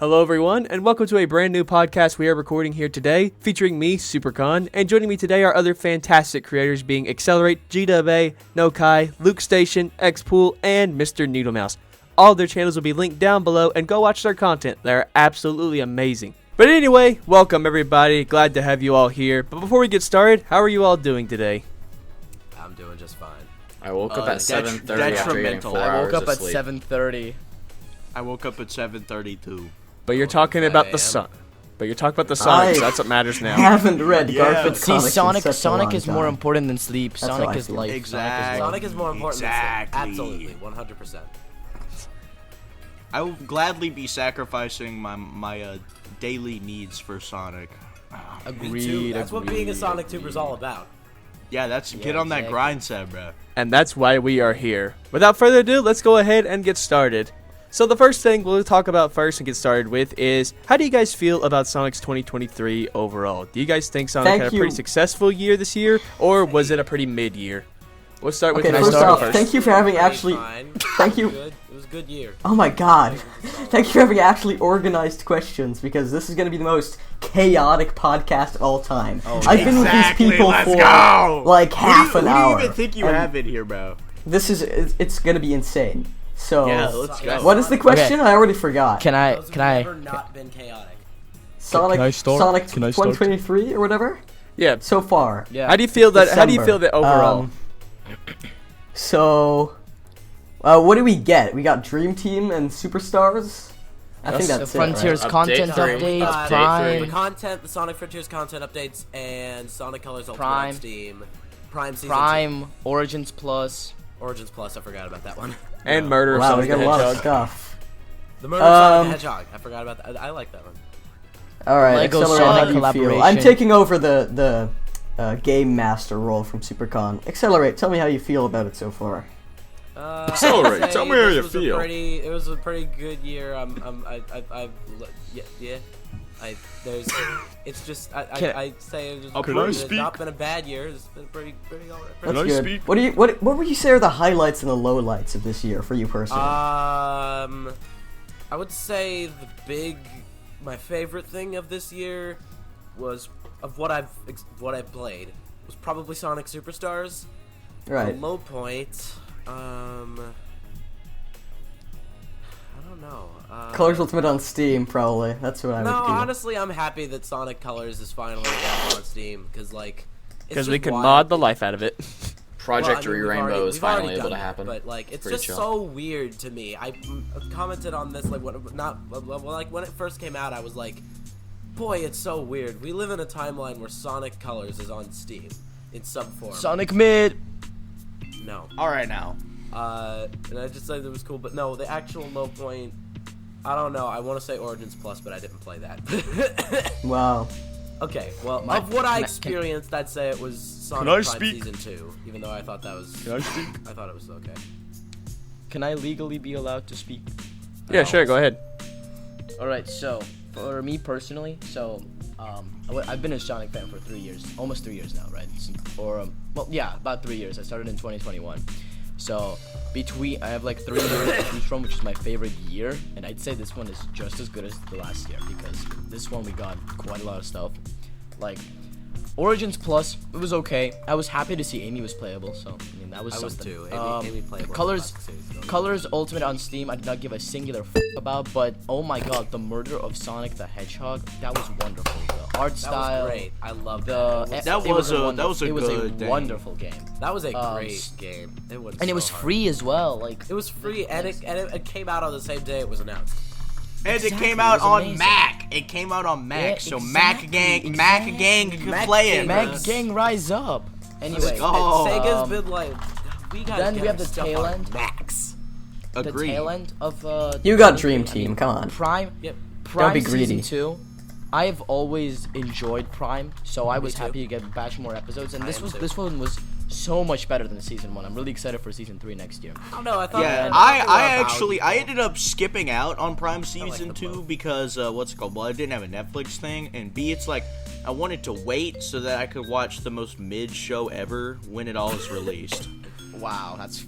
Hello everyone, and welcome to a brand new podcast we are recording here today, featuring me, Supercon, and joining me today are other fantastic creators being Accelerate, GWA, Nokai, Luke Station, Xpool, and Mr. Needlemouse. All their channels will be linked down below, and go watch their content. They're absolutely amazing. But anyway, welcome everybody, glad to have you all here. But before we get started, how are you all doing today? I'm doing just fine. I woke up at 7:30 after getting 4 I hours woke up of at sleep. 7:30. I woke up at 7:32. But you're talking about the sun. But you're talking about the Sonic, so that's what matters I now. haven't read Garfield See, comics in such a long Sonic is more time. important than sleep. That's how Sonic I is feel. life. Exactly. Sonic is more important than Exactly. Sleep. Absolutely, 100%. I will gladly be sacrificing my daily needs for Sonic. Agreed. That's what being a SonicTuber is all about. Yeah, get on that exactly. grind set, bro. And that's why we are here. Without further ado, let's go ahead and get started. So the first thing we'll talk about first and get started with is, how do you guys feel about Sonic's 2023 overall? Do you guys think Sonic had a pretty successful year this year, or was it a pretty mid-year? We'll start with Okay, first off, thank you for having actually... Thank you. It was a good year. Oh my god. Thank you for having actually organized questions, because this is going to be the most chaotic podcast of all time. I've been with these people for like half an hour. Who do you even think you have in here, bro? It's going to be insane. So, Yeah, let's go. what is the question? I already forgot. Can I? Those have Can I? never not been chaotic. Sonic, Can I start? Sonic Can I start? 2023 or whatever? Yeah. So far. Yeah. How do you feel that? How do you feel that overall? What do we get? We got Dream Team and Superstars. I think The that's it. Frontiers Update content 3. updates, Update Prime. The content, the Sonic Frontiers content updates, and Sonic Colors Ultimate Prime. on Steam. Prime Season Prime, Origins Plus. 2. Origins Plus, I forgot about that one. And Murder of Wow, we Sonic the got a lot of Hedgehog. stuff. The Murder of Sonic the Hedgehog, I forgot about that. I like that one. Alright, Lego Accelerate, how Sonic do you feel? collaboration. I'm taking over the game master role from Supercon. Accelerate, tell me how you feel about it so far. Accelerate, I'd tell me say how this you was feel. It was a pretty good year. It's just, I'd say it Can I it's speak? not been a bad year. It's been pretty alright. That's I good. speak? What would you say are the highlights and the lowlights of this year for you personally? I would say my favorite thing of this year was, of what I've played, was probably Sonic Superstars. Right. The low point, I don't know. Colors Ultimate on Steam, probably. That's what I would No, do. honestly, I'm happy that Sonic Colors is finally out on Steam, because Because we can mod the life out of it. Project Well, I mean, Rainbow is we've already finally able done to it, happen. But it's Pretty just chill. so weird to me. I commented on this when it first came out. I was like, boy, it's so weird. We live in a timeline where Sonic Colors is on Steam in sub form. Sonic Mid. No. All right now. And I just said it was cool, but no, the actual low point, I don't know. I want to say Origins Plus, but I didn't play that. Wow. Okay, well, of what I experienced, I'd say it was Sonic Prime Season 2, even though I thought that was... Can I speak? I thought it was okay. Can I legally be allowed to speak? Yeah, sure, go ahead. Alright, so, for me personally, I've been a Sonic fan for 3 years, almost 3 years now, right? About 3 years. I started in 2021. So, I have like 3 years to choose from, which is my favorite year, and I'd say this one is just as good as the last year, because this one we got quite a lot of stuff. Like, Origins Plus, it was okay. I was happy to see Amy was playable, so, I mean, that was something. I was too. Amy playable. Colors Ultimate on Steam, I did not give a singular about, but oh my god, the murder of Sonic the Hedgehog, that was wonderful. The art style, That was great. I loved That was a good thing. wonderful game. That was a great game. And it was free as well. Like, It was free, and it came out on the same day it was announced. And it Exactly, came it out was on amazing. Mac. It came out on Mac, Yeah, so exactly, Mac gang could play it. Gang. Mac Gang Rise Up. Anyway, go. Sega's been like, we gotta then get we have our the stuff tail on end. Max. the Agreed. tail end of You got Dream Team, come on. Prime. Yep. Prime be greedy. Season 2. I've always enjoyed Prime, so I was too. happy to get batch more episodes, and I am too. this one was so much better than Season 1. I'm really excited for Season 3 next year. I don't know. I thought. Yeah, I ended up skipping out on Prime Season the 2 both. because, what's it called? Well, I didn't have a Netflix thing, and B, it's like, I wanted to wait so that I could watch the most mid show ever when it all is released. Wow, that's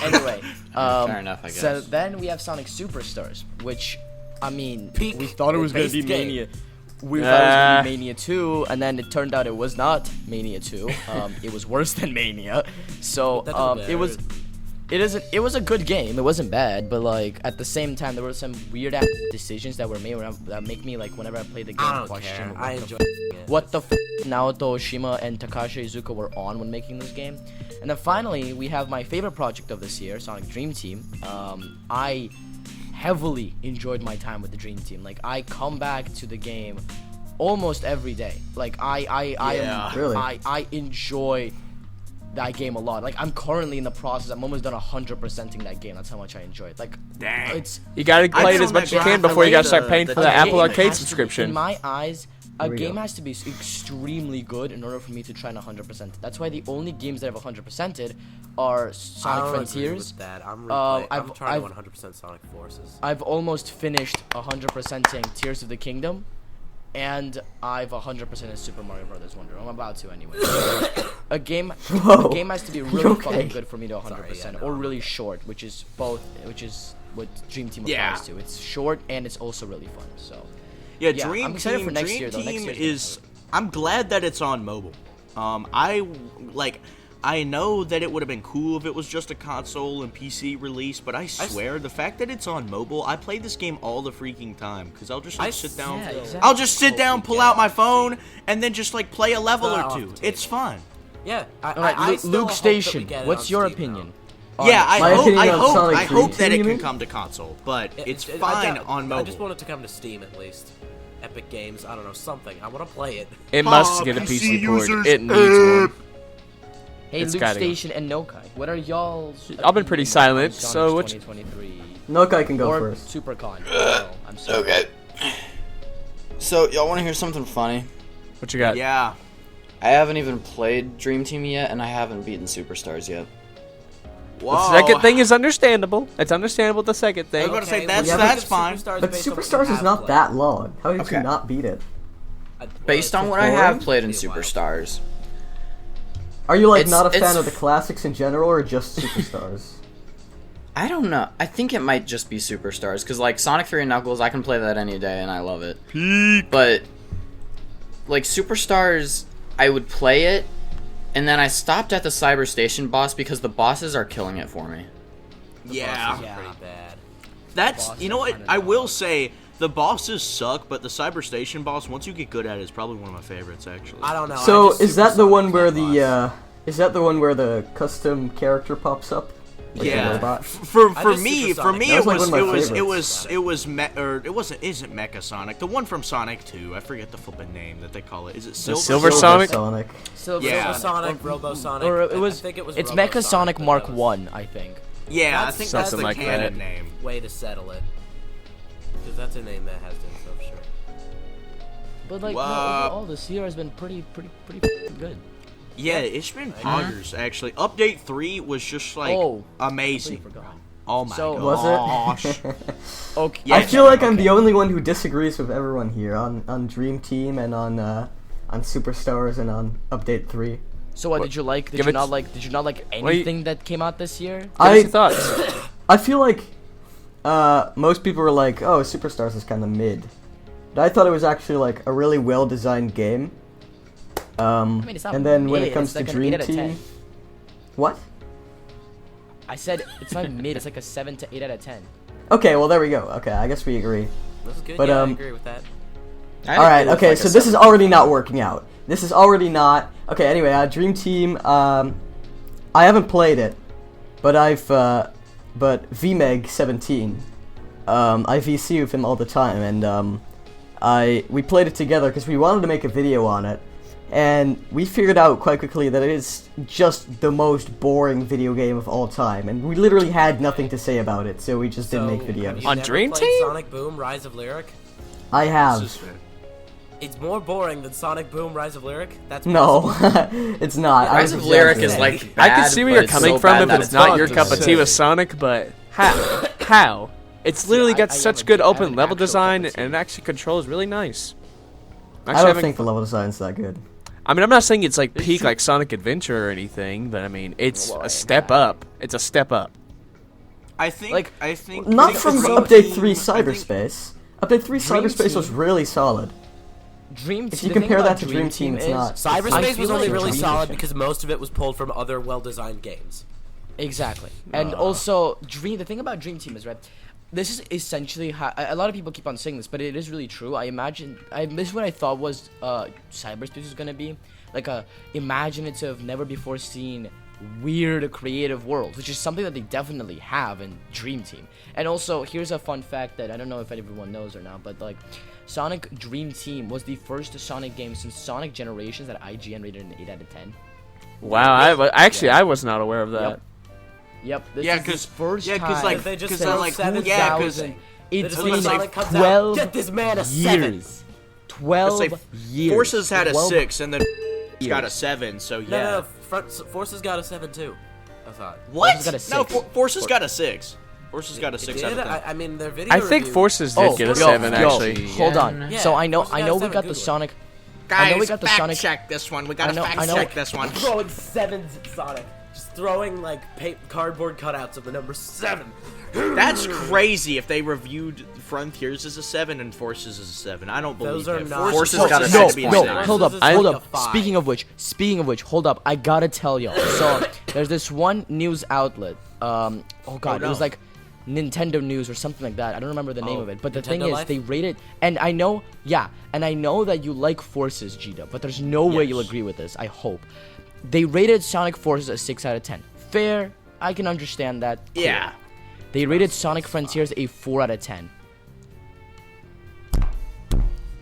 anyway. Fair enough, I guess. So then we have Sonic Superstars, which I mean, Peak we thought it was gonna be based game. Mania. We thought it was gonna be Mania 2, and then it turned out it was not Mania 2. It was worse than Mania. So it was a good game. It wasn't bad, but like at the same time, there were some weird ass decisions that were made that make me like whenever I play the game I don't question. care. I enjoy it. What the Naoto Oshima and Takashi Iizuka were on when making this game. And then finally, we have my favorite project of this year, Sonic Dream Team. I heavily enjoyed my time with the Dream Team. Like, I come back to the game almost every day. Like, I enjoy that game a lot. Like, I'm currently in the process. I'm almost done 100%ing that game. That's how much I enjoy it. Like, it's You gotta play it as much as you can before you gotta start paying for the Apple Arcade subscription. In my eyes, a game has to be extremely good in order for me to try and 100%. That's why the only games that I've 100%ed are Sonic Frontiers. I'm I've trying to 100% Sonic Forces. I've almost finished 100%ing Tears of the Kingdom, and I've 100%ed Super Mario Brothers Wonder. I'm about to anyway. a game has to be really fucking good for me to 100%, or really short, which is what Dream Team applies to. It's short and it's also really fun. So. Yeah, I'm excited for next year, though. Next year is. I'm glad that it's on mobile. I know that it would have been cool if it was just a console and PC release, but I swear the fact that it's on mobile, I play this game all the freaking time because I'll just sit down. Yeah, exactly. I'll just sit down, pull out my phone, and then just like play a level or two. It's fun. Yeah. Alright, Luke Station, what's your opinion? Yeah, My opinion on Sonic I hope that it Dream can Team? come to console, but it's fine on mobile. I just want it to come to Steam at least. Epic Games, I don't know, something. I want to play it. It must get a PC port. It needs one. Hey, It's Luke gotta go. Station and Nokai, what are y'all's? I've been pretty opinions silent, on so Sonic which- 2023 Nokai can go or first. SuperCon? Oh, I'm sorry. Okay. So, y'all want to hear something funny? What you got? Yeah. I haven't even played Dream Team yet, and I haven't beaten Superstars yet. Whoa. The second thing is understandable. It's understandable. The second I thing. was gonna say well, that's fine. But Superstars is not that long. How did you not beat it? Based on what I have played in Superstars, Are you like It's- not a fan it's- of the classics in general, or just Superstars? I don't know. I think it might just be Superstars, because like Sonic 3 and Knuckles, I can play that any day, and I love it. But like Superstars, I would play it, and then I stopped at the Cyber Station boss because the bosses are killing it for me. Yeah. Pretty bad. That's, Bosses you know are what, kinda I will dumb. say, the bosses suck, but the Cyber Station boss, once you get good at it, is probably one of my favorites, actually. I don't know. So I just is that super the one Sonic where that boss. is that the one where the custom character pops up? Like a Yeah. robot? For I for just me, Super for Sonic. me, That it was, like, was one of my it favorites. isn't Mecha Sonic. The one from Sonic 2. I forget the flipping name that they call it. Is it Silver Silver? Sonic? Sonic. Yeah. Silver Sonic, Robo Sonic. Or it was. I think it was It's Robo Mecha Sonic but Mark that was 1, I think. Yeah, I That's- think that's that's the like canon that. name. way to settle it. Because that's a name that has to sure. But like, no, Wow. overall, this year has been pretty good. Yeah, it's been poggers actually. Update 3 was just like Oh, amazing. Completely forgot. Oh my So- gosh. Was it? Okay. Yeah, I feel like I'm okay. the only one who disagrees with everyone here on Dream Team and on Superstars and on Update 3. So what did you like? Did Give you it- not like? Did you not like Wait. anything that came out this year? Give us your thoughts. I feel like most people were like, "Oh, Superstars is kind of mid," but I thought it was actually like a really well designed game. mean, it's not And then when mid, it comes it's to like an Dream 8 out of 10. Team, what? I said it's not mid. It's like a 7 to 8 out of 10. Okay, well there we go. Okay, I guess we agree. This is good. But, yeah, I um, agree with that. All right, okay, so this is already not working out. This is already not okay. Anyway, Dream Team. I haven't played it, but but VMeg17. I VC with him all the time, and we played it together because we wanted to make a video on it, and we figured out quite quickly that it is just the most boring video game of all time, and we literally had nothing to say about it, so we just didn't make Have videos. you On never Dream played Team? Sonic Boom: Rise of Lyric. I have. This is fair. It's more boring than Sonic Boom: Rise of Lyric. That's No, possible. it's not. I Rise was of Lyric is exaggerating. like bad, I can see where but you're it's coming so from bad if that it's not fun your to cup of say. tea with Sonic, but how? How? It's literally got I such have good I have open an level actual design, cup of tea. and it actually controls really nice. I Actually don't having think the fun- level design's that good. I mean, I'm not saying it's like peak like Sonic Adventure or anything, but I mean, it's a step up. It's a step up. I think Like, I think Not I think from Dream Update Team- 3 I think- Cyberspace. Update 3 Dream Cyberspace was Team- really solid. If you compare that to Dream Team, it's not. Cyberspace was only really Dream solid Team- because most of it was pulled from other well-designed games. Exactly. And also, the thing about Dream Team is, right, this is essentially how, a lot of people keep on saying this, but it is really true. This is what I thought was Cyberspace was going to be. Like a imaginative, never before seen, weird, creative world, which is something that they definitely have in Dream Team. And also, here's a fun fact that I don't know if everyone knows or not, but like, Sonic Dream Team was the first Sonic game since Sonic Generations that IGN rated an 8 out of 10. Wow, I was not aware of that. Yep. This Yeah, is the 'cause- first yeah, 'cause, time like- They just because said I like- 7,000. yeah, 'cause- it's Just been when Sonic comes out, 12 get this man a 7. years. 12 years. Forces had a 12 6, and then years. got a 7. So yeah. No, Forces got a 7 too. I thought. What? Forces got a No, 6. Forces got a 6. Forces got a 6 out Did? of 10. I mean, their video I think review- Forces did get a 7 actually. Hold on. Yeah, So I know Forces got a we 7, got the Google it. Sonic. Guys, I know we got the fact Sonic. check this one. We I gotta know- fact I know- check this one. Throwing 7s at Sonic. Just throwing like cardboard cutouts of the number 7. That's crazy if they reviewed Frontiers as a 7 and Forces as a 7. I don't believe Those are that. not- Forces No, got a no, 6.9. No, hold up, Forces is hold like up. a 5. Speaking of which, hold up. I gotta tell y'all. So there's this one news outlet. Oh god, no. it was like Nintendo News or something like that. I don't remember the name of it. But the thing Nintendo is, Life? they rated, and I know that you like Forces, Gita, but there's no way you'll Yes. agree with this. I hope. They rated Sonic Forces a 6 out of 10. Fair. I can understand that. Cool. Yeah. They rated Sonic Frontiers a 4 out of 10.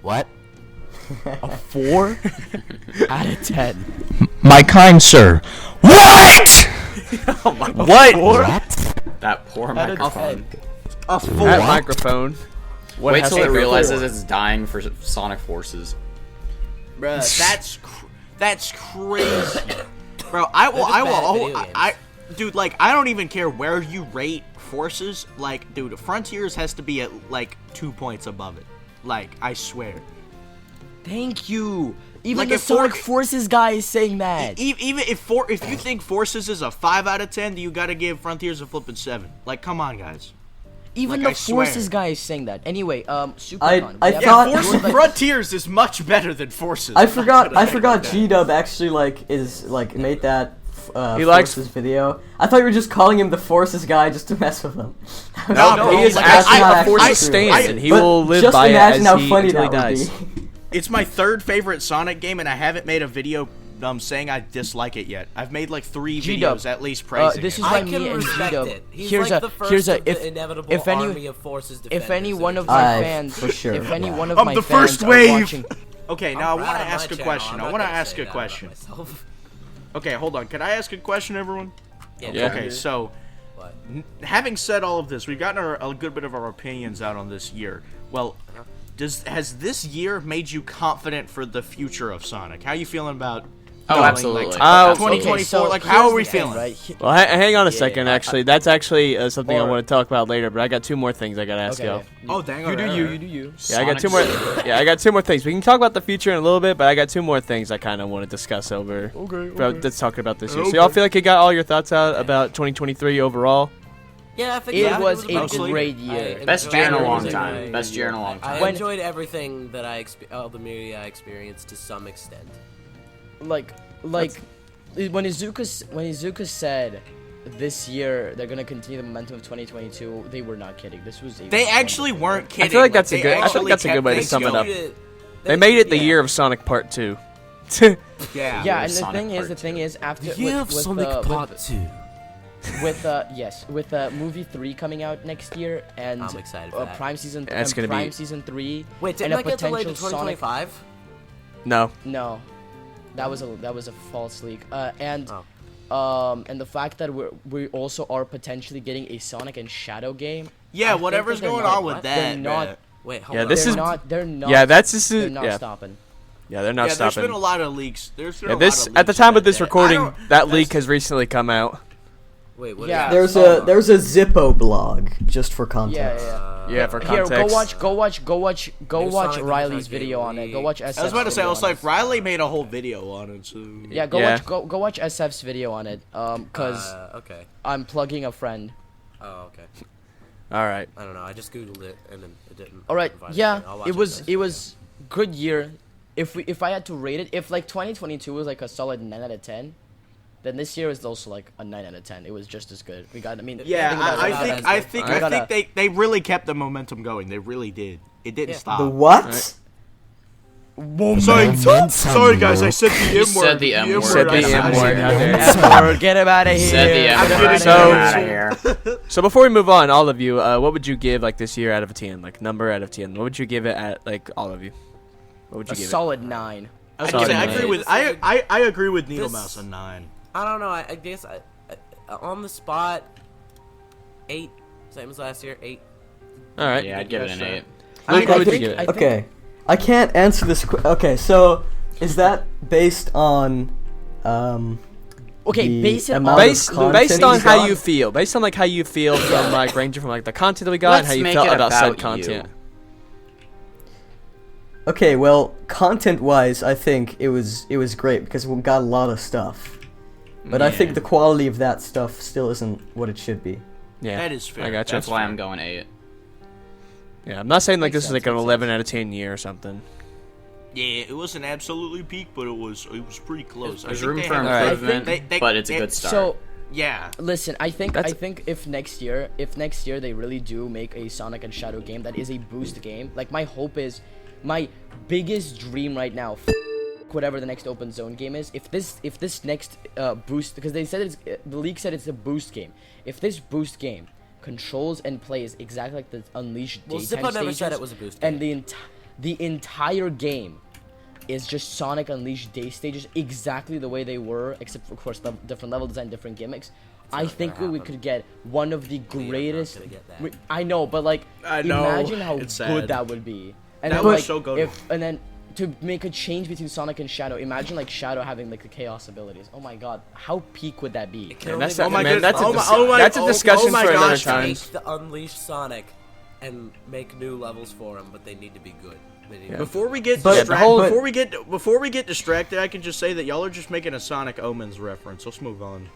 What? A 4 out of 10. My kind sir. What? What? That poor microphone. A 4. That microphone. What Wait has till to it go realizes for? it's dying for Sonic Forces. Bruh, that's crazy. Bro, I dude, like, I don't even care where you rate Forces. Like, dude, Frontiers has to be at, like, 2 points above it. Like, I swear. Thank you. Even Like, the if Sonic Forces guy is saying that. Even if you think Forces is a 5 out of 10, you gotta give Frontiers a flippin' 7. Like, come on, guys. Even Like, I the Forces swear. guy is saying that. Anyway, SuperCon. I we have- thought- Frontiers is much better than Forces. I forgot G-Dub actually made that He likes- Forces video. I thought you were just calling him the Forces guy just to mess with him. No, He is like, actually I- a Forces I- stand, and he But will live just by it imagine as how he, funny until he that would dies. be. It's my 3rd favorite Sonic game, and I haven't made a video saying I dislike it yet. I've made like 3 G-Dub, videos at least praising this it. is I why can me and respect G-Dub. it. He's Here's like a the first here's a of the if inevitable if any army of Forces if any defenders one that of my Aye, fans for sure, if any yeah. one of Of my the fans first are wave. watching, Okay, now I I'm want proud to of my ask a channel. question. I'm I not want to gonna ask say a that about question. myself. Okay, hold on. Can I ask a question, everyone? Yeah. Okay, so What? having said all of this, we've gotten a good bit of our opinions out on this year. Well, has this year made you confident for the future of Sonic? How you feeling about? Oh, going, absolutely. Like, Absolutely. 2024. Like, how are we feeling? Right? Well, hang on a second. Actually, that's actually something I Or- want to talk about later. But I got 2 more things I gotta ask y'all. Oh, dang! You do alright, you. alright. You do you. Yeah, I got 2 more. Yeah, I got 2 more things. We can talk about the future in a little bit, but I got 2 more things I kind of want to discuss over. Okay. Let's talk about this year. So y'all feel like you got all your thoughts out about 2023 overall? Yeah, I think It was about a sleep. great I year. Best enjoyed year in a long everything time. Best year in a long I time. enjoyed everything that all the media I experienced to some extent. Like when Izuka said this year they're gonna continue the momentum of 2022, they were not kidding. This was They actually weren't kidding. I feel like that's they a good. I feel actually like that's a good way to kept sum things it up. going. They made it the yeah. year of Sonic Part 2. Yeah. Yeah, and the Sonic thing is, Part the thing is, after Yeah, with, Sonic Part 2. with movie 3 coming out next year and I'm excited for that. Prime season That's and gonna Prime be- season 3 Wait, and didn't a that get delayed to potential Sonic 2025? No. No, that was a false leak. And Oh. and the fact that we also are potentially getting a Sonic and Shadow game. Yeah, I think whatever's that they're going not- on with that. They're not. bruh. Wait, hold Yeah, on. this They're is- not. They're not. Yeah, that's just They're not yeah. stopping. Yeah, they're not Yeah, there's stopping. been a lot of leaks. There's been Yeah, a this lot of at the leaks time about of this that. recording, I don't- that that's- leak has recently come out. Wait, what Yeah. is There's a Zippo blog just for context. Yeah, for Here, context. go watch New watch Sonic Riley's the Hedgehog video game on it. Go leaked. watch SF's I was about to say, I video was on like, it. Riley made a whole video on it, so. Yeah, go Yeah. watch go watch SF's video on it. Cause Okay. I'm plugging a friend. Oh, okay. All right. I don't know. I just googled it and then it didn't. All right, provide yeah, anything. I'll watch it was first. good year. If I had to rate it, if like 2022 was like a solid 9 out of 10, then this year is also like a 9 out of 10. It was just as good. We got. I mean, Yeah, I think they really kept the momentum going. They really did. It didn't stop. The what? Alright. Sorry guys, I said the M word. said the M word. Said the M word. How dare you. F-word, get him out of here. Said the M Get him word. outta So- here. Get outta here. So before we move on, all of you, what would you give like this year out of a 10? Like number out of 10. What would you give it at? Like all of you. What would you A give solid 9. I Solid agree nine. with I agree with Needle This- Mouse on 9. I don't know. I guess on the spot, 8. Same as last year. 8. it? All right. Yeah, I'd give it an 8. Luke, what would you give it? I think- Okay, I can't answer this. Okay, so is that based on Okay, the base it amount on of Based content on we how got? you feel. Based on like how you feel from like ranging from like the content that we got and Let's how you make felt it about said about content. Okay, well, content-wise, I think it was great because we got a lot of stuff. But I think Yeah. the quality of that stuff still isn't what it should be. Yeah. That is fair. I gotcha. That's why I'm going 8. Yeah, I'm not saying like Makes this is like sense, an makes 11 out of 10 year or something. Yeah, it wasn't absolutely peak, but it was pretty close. There's I think room they for had- Alright. improvement, but it's a good start. So Yeah. listen, I think That's- if next year they really do make a Sonic and Shadow game that is a boost game, like my hope is, my biggest dream right now, whatever the next open zone game is, if this next boost, because they said the league said it's a boost game. If this boost game controls and plays exactly like the Unleashed Well, daytime Zippo never said stages, it was a boost and game. the entire game is just Sonic Unleashed day stages exactly the way they were, except for, of course, different level design, different gimmicks. I not think gonna we happen. could get one of the We are not greatest. gonna get that. I know, but like, I know, imagine how it's good sad. that would be. And That then, was like, so good. and then to make a change between Sonic and Shadow, imagine like Shadow having like the Chaos abilities. Oh my God, how peak would that be? can Man, that's only a, be- man, that's a, Oh my- dis- oh my- that's a oh- discussion oh my for another gosh, time. Take the Unleashed Sonic and make new levels for him, but they need to be good. They need to be Before we get But- distracted, whole- before we get distracted, I can just say that y'all are just making a Sonic Omens reference. Let's move on.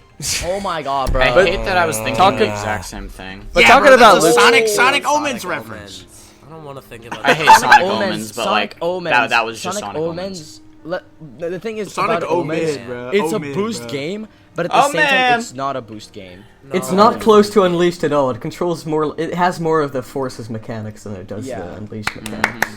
Oh my God, bro. I hate that I was thinking Talking- the exact same thing. But Yeah, talking bro, about that's a Luke, Sonic Omens reference. I don't want to think about I hate Sonic Omens, but Sonic like Omens, that was just Sonic Omens. The thing is Sonic about Omens, Omens, bro. it's Omen, a boost bro. game, but at the same time, Omen! it's not a boost game. It's not close to Unleashed at all. It controls more. It has more of the Forces mechanics than it does Yeah. the Unleashed mechanics.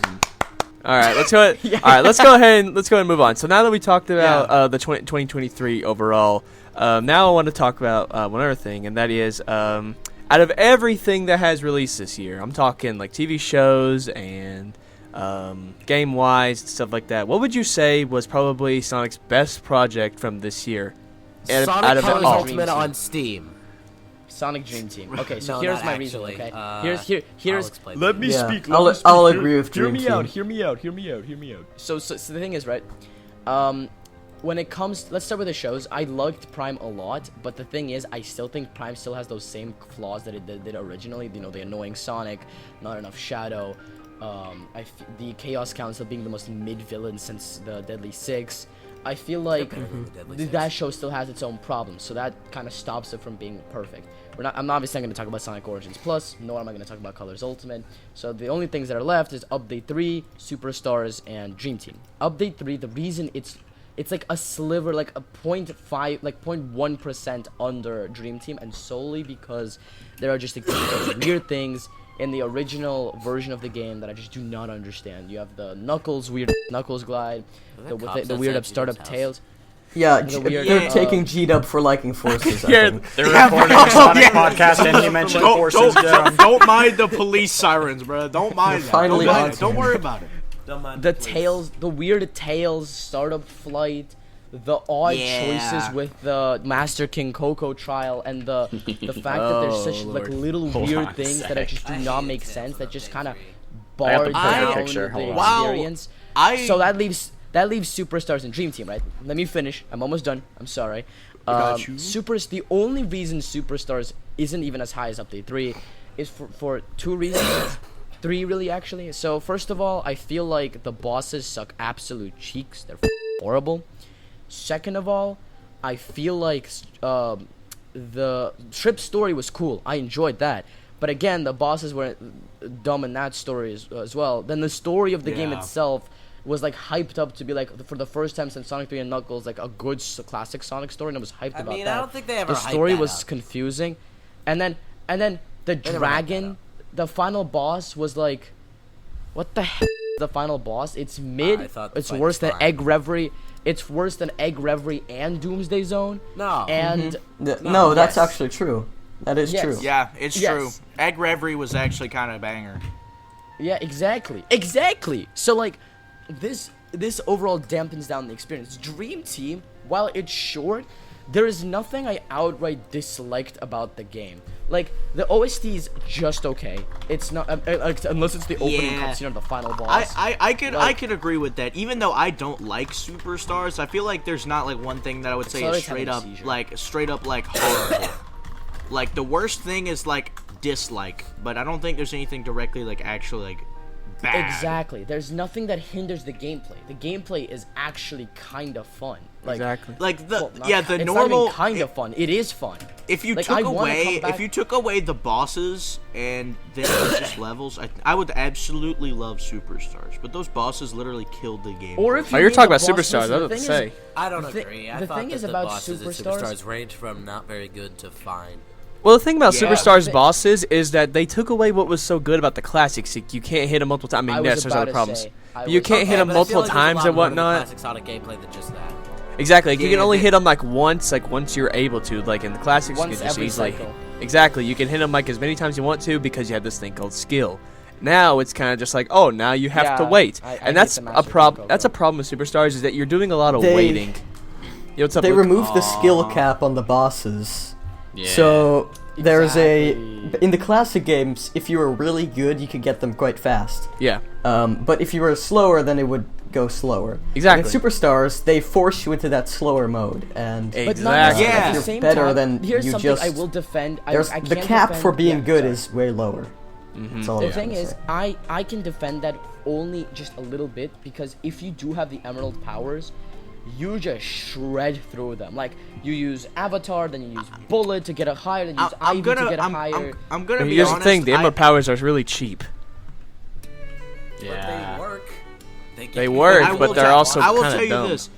all right, let's go. All right, let's go ahead and move on. So now that we talked about the 2023 overall, now I want to talk about one other thing, and that is out of everything that has released this year, I'm talking like TV shows and game-wise and stuff like that. What would you say was probably Sonic's best project from this year? Sonic out of it Colors all? Ultimate on Steam. Sonic Dream Team. Okay, so No, here's not my actually. reason. Okay, I'll here's. explain Let to me you. Yeah, speak. I'll agree with Dream Team. Hear me out. Hear me out. So the thing is, right? When it comes, let's start with the shows. I liked Prime a lot, but the thing is, I still think Prime still has those same flaws that it did originally. You know, the annoying Sonic, not enough Shadow, the Chaos Council being the most mid-villain since the Deadly Six. I feel like Compared to the Deadly that Six. show still has its own problems, so that kind of stops it from being perfect. I'm obviously not going to talk about Sonic Origins Plus, nor am I going to talk about Colors Ultimate. So the only things that are left is Update 3, Superstars, and Dream Team. Update 3, the reason it's like a sliver, like a 0.5, like 0.1% under Dream Team, and solely because there are just like those weird things in the original version of the game that I just do not understand. You have the weird Knuckles glide, the weird up startup tails. Yeah, The weird, they're taking G-Dub for liking Forces. Yeah, I think. They're recording a Sonic podcast, and you mentioned Forces. Don't mind the police sirens, bro. Don't mind that. finally Don't mind on it. Don't to worry about it. Don't mind The please. tails, the weird tails, startup flight, the odd Yeah. choices with the Master King Coco trial, and the fact that there's such like Lord. little Hold weird on a things that sec. just do I not hate make Tales sense, of that just Update kind of 3. bar the down perfect the picture. Hold on. Wow. experience. So that leaves Superstars and Dream Team, right? Let me finish. I'm almost done. I'm sorry. got you. The only reason Superstars isn't even as high as Update 3 is for two reasons. 3 really, actually. So first of all, I feel like the bosses suck absolute cheeks. They're horrible. Second of all, I feel like the trip story was cool. I enjoyed that. But again, the bosses were dumb in that story as well. Then the story of the game itself was like hyped up to be like for the first time since Sonic 3 and Knuckles, like a good classic Sonic story, and it was hyped about that. I don't think they ever. The story hyped that was up. confusing, and then the dragon, the final boss was like, what the heck? The final boss, it's mid. I thought the It's fight worse was than fine. Egg Reverie. It's worse than Egg Reverie and Doomsday Zone. No. And No, that's yes. actually true. That is Yes. true. Yeah, it's Yes. true. Egg Reverie was actually kind of a banger. yeah, exactly. So like, this overall dampens down the experience. Dream Team, while it's short, there is nothing I outright disliked about the game. Like, the OST is just okay. It's not unless it's the opening Yeah. cutscene or the final boss. I could agree with that. Even though I don't like Superstars, I feel like there's not like one thing that I would say always is straight having a up seizure. like horrible. Like the worst thing is like dislike, but I don't think there's anything directly like actually like bad. Exactly. There's nothing that hinders the gameplay. The gameplay is actually kind of fun. Like, Exactly. Like the well, not yeah ki- the it's normal not even kind of fun. It is fun. If you Like, took I wanna away come back- if you took away the bosses and then it was just levels, I would absolutely love Superstars. But those bosses literally killed the game. Or if Oh, you're made talking the about bosses- Superstars. I the was about to thing say. is- I don't the thi- agree. I the thought thing that is the about bosses in Superstars- Superstars range from not very good to fine. Well, the thing about Yeah. Superstars Thi- bosses is that they took away what was so good about the classics. You can't hit them multiple times. I I mean, was yes, there's about other to problems. say, But you can't hit them but I feel multiple like there's a times lot and more to the whatnot. classic Sonic gameplay than just that. Exactly. You Yeah, can only they- hit them like once you're able to. Like in the classics, Once you can just every easily. cycle. Exactly. You can hit them like as many times you want to because you have this thing called skill. Now it's kind of just like, oh, now you have to Yeah, wait, I and hate that's the a Master problem. Chief That's a Coco. problem with Superstars is that you're doing a lot of They- waiting. Yo, what's up? They Luke? removed the skill cap on the bosses. Yeah. So there's Exactly. in the classic games, if you were really good, you could get them quite fast. Yeah. But if you were slower, then it would go slower. Exactly. And in Superstars, they force you into that slower mode, and But not Exactly. Yeah. at the You're same better time, than here's you something I just- will defend. there's I the can't cap defend, for being yeah, good sorry. is way lower. That's all The I thing have to is, say. I can defend that only just a little bit because if you do have the Emerald powers, you just shred through them. Like you use Avatar, then you use Bullet to get a higher, then you use Ivy to get a higher. I'm gonna But be here's honest. the thing: the Emerald powers are really cheap. But Yeah. they work. Get They you- work, I but will they're tell- also I will kinda tell you dumb. this.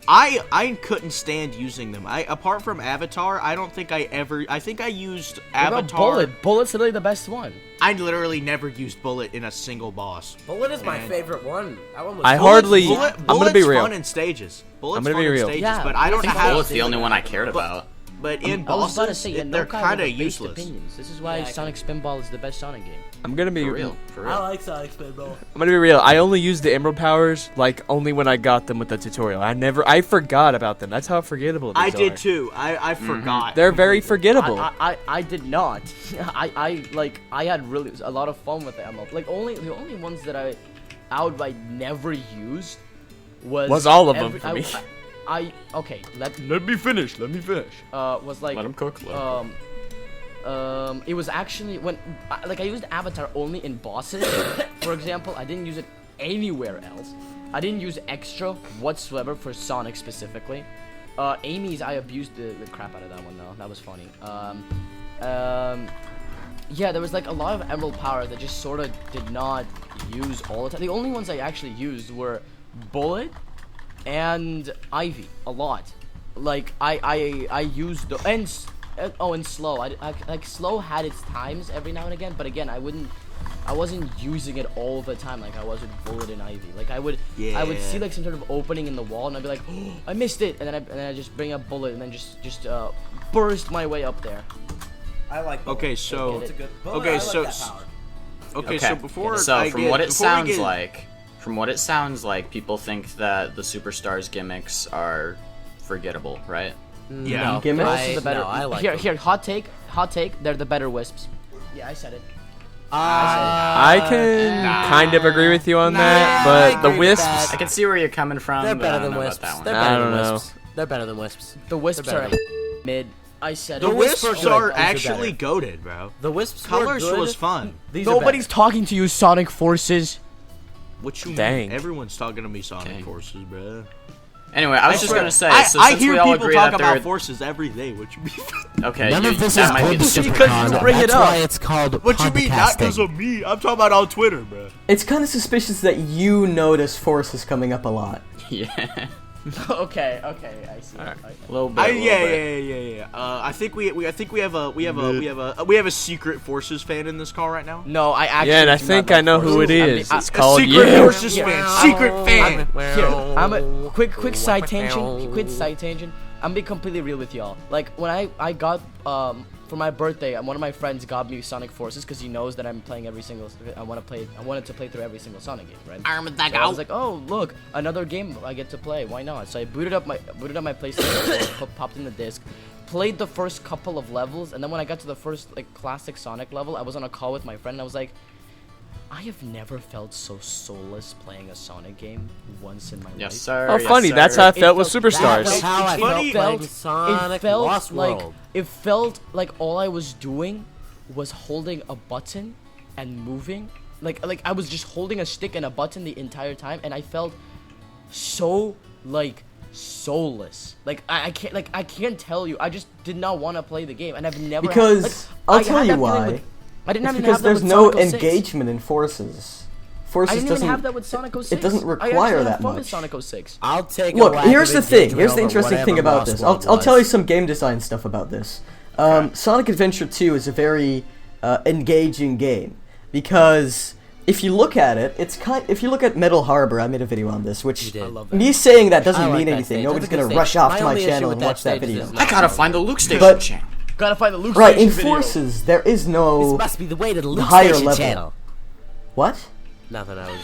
I couldn't stand using them. Apart from Avatar, I don't think I ever. I think I used What about Avatar. Bullet? Bullet's literally the best one. I literally never used Bullet in a single boss. Bullet is my Man. favorite one. That one was I Bullet's hardly- fun. I'm gonna be Bullet's real. fun in stages. Bullet's I'm gonna fun be in real. stages, Yeah, but I don't know think how. Bullet's the only one I cared about. But in I was about to bosses, say, yeah, they're Nokai kind of with based useless. opinions. This is why Yeah, I Sonic Spinball is the best Sonic game. I'm gonna be For real. For I real. like Sonic Spinball. I'm gonna be real. I only used the Emerald powers like only when I got them with the tutorial. I forgot about them. That's how forgettable these I did are. too. I forgot. They're very forgettable. I did not. I had really a lot of fun with the Emerald. Like the only ones that I outright never used was all of them for me. Okay, let me finish. was like Let him cook. it was actually when I used Avatar only in bosses. For example, I didn't use it anywhere else. I didn't use extra whatsoever for Sonic specifically. Amy's, I abused the crap out of that one though. That was funny. Yeah, there was like a lot of Emerald power that just sort of did not use all the time. The only ones I actually used were Bullet and Ivy a lot. Like I used the and Slow. Like Slow had its times every now and again, but again I wasn't using it all the time like I was with Bullet and Ivy. Like I would see like some sort of opening in the wall and I'd be like, oh, I missed it, and then I just bring up Bullet and then just burst my way up there. I like Bullet. Okay, so Bullet's a good. Bullet, okay, I like so that power. okay, so before So I from get, what it before we sounds get- like, people think that the Superstars gimmicks are forgettable, right? yeah. Gimmicks? They're also the better. No, I like here, them. here, hot take. They're the better Wisps. Yeah, I said it. I can kind of agree with you on that, I but agree the with wisps. that. I can see where you're coming from. They're but better I don't than know Wisps. about that They're one. I better don't than know. Wisps. They're better than Wisps. The Wisps They're are better. mid. I said The it. Wisps Wisps are are good. actually Those are goated, bro. The Wisps Colors were good. was fun. These are Nobody's talking to you, Sonic Forces. What you Dang. mean? Everyone's talking to me, Sonic Dang. Forces, bro. Anyway, I was just gonna say, so I since hear we all people agree talk that about they're forces every day. What you mean? okay, None of this is that might be good, the Supercon. bring it That's up. why it's called What you mean? Not because podcasting. of me. I'm talking about on Twitter, bro. It's kind of suspicious that you notice forces coming up a lot. yeah, okay, I see. Okay. a little bit. Yeah. I think we have a secret forces fan in this call right now. No, I actually. Yeah, and I do think not I know like who it forces. is. It's A called secret you. forces fan. Secret fan. Here, I'm a quick side tangent. Quick side tangent. I'm being completely real with y'all. Like when I got for my birthday, one of my friends got me Sonic Forces because he knows that I'm playing every single. I wanted to play through every single Sonic game, right? So I was like, oh look, another game I get to play. Why not? So I booted up my PlayStation, popped in the disc, played the first couple of levels, and then when I got to the first like classic Sonic level, I was on a call with my friend, and I was like, I have never felt so soulless playing a Sonic game once in my Yes, life. sir. Oh, yes, funny. sir. That's how I felt with felt- Superstars. That's how I Funny. felt. Playing Sonic Lost World. it felt like all I was doing was holding a button and moving. Like I was just holding a stick and a button the entire time, and I felt so like soulless. Like I can't tell you. I just did not want to play the game, and I've never Because like, I'll I tell had you that feeling why. with- I didn't It's even because have that there's with no Sonic 06. engagement in forces. I Forces didn't even doesn't. have that with Sonic 06. it doesn't I actually require had that fun with much. Sonic 06. I'll take. Look, a lack here's of the thing. engagement Here's the over interesting thing whatever about Lost this. World I'll tell you was. some game design stuff about this. Sonic Adventure 2 is a very engaging game because if you look at it, if you look at Metal Harbor, I made a video on this, which You did. I love that. me saying that doesn't I like mean that anything. stage. Nobody's That's a good gonna rush stage. off My to my only issue channel with and that watch that stage is video. it's I gotta find the Luke Station But- channel. Gotta find the Luke Right, Station in video. Forces, there is This no must be the way to the Luke higher Station level. channel. what? Nothing. I was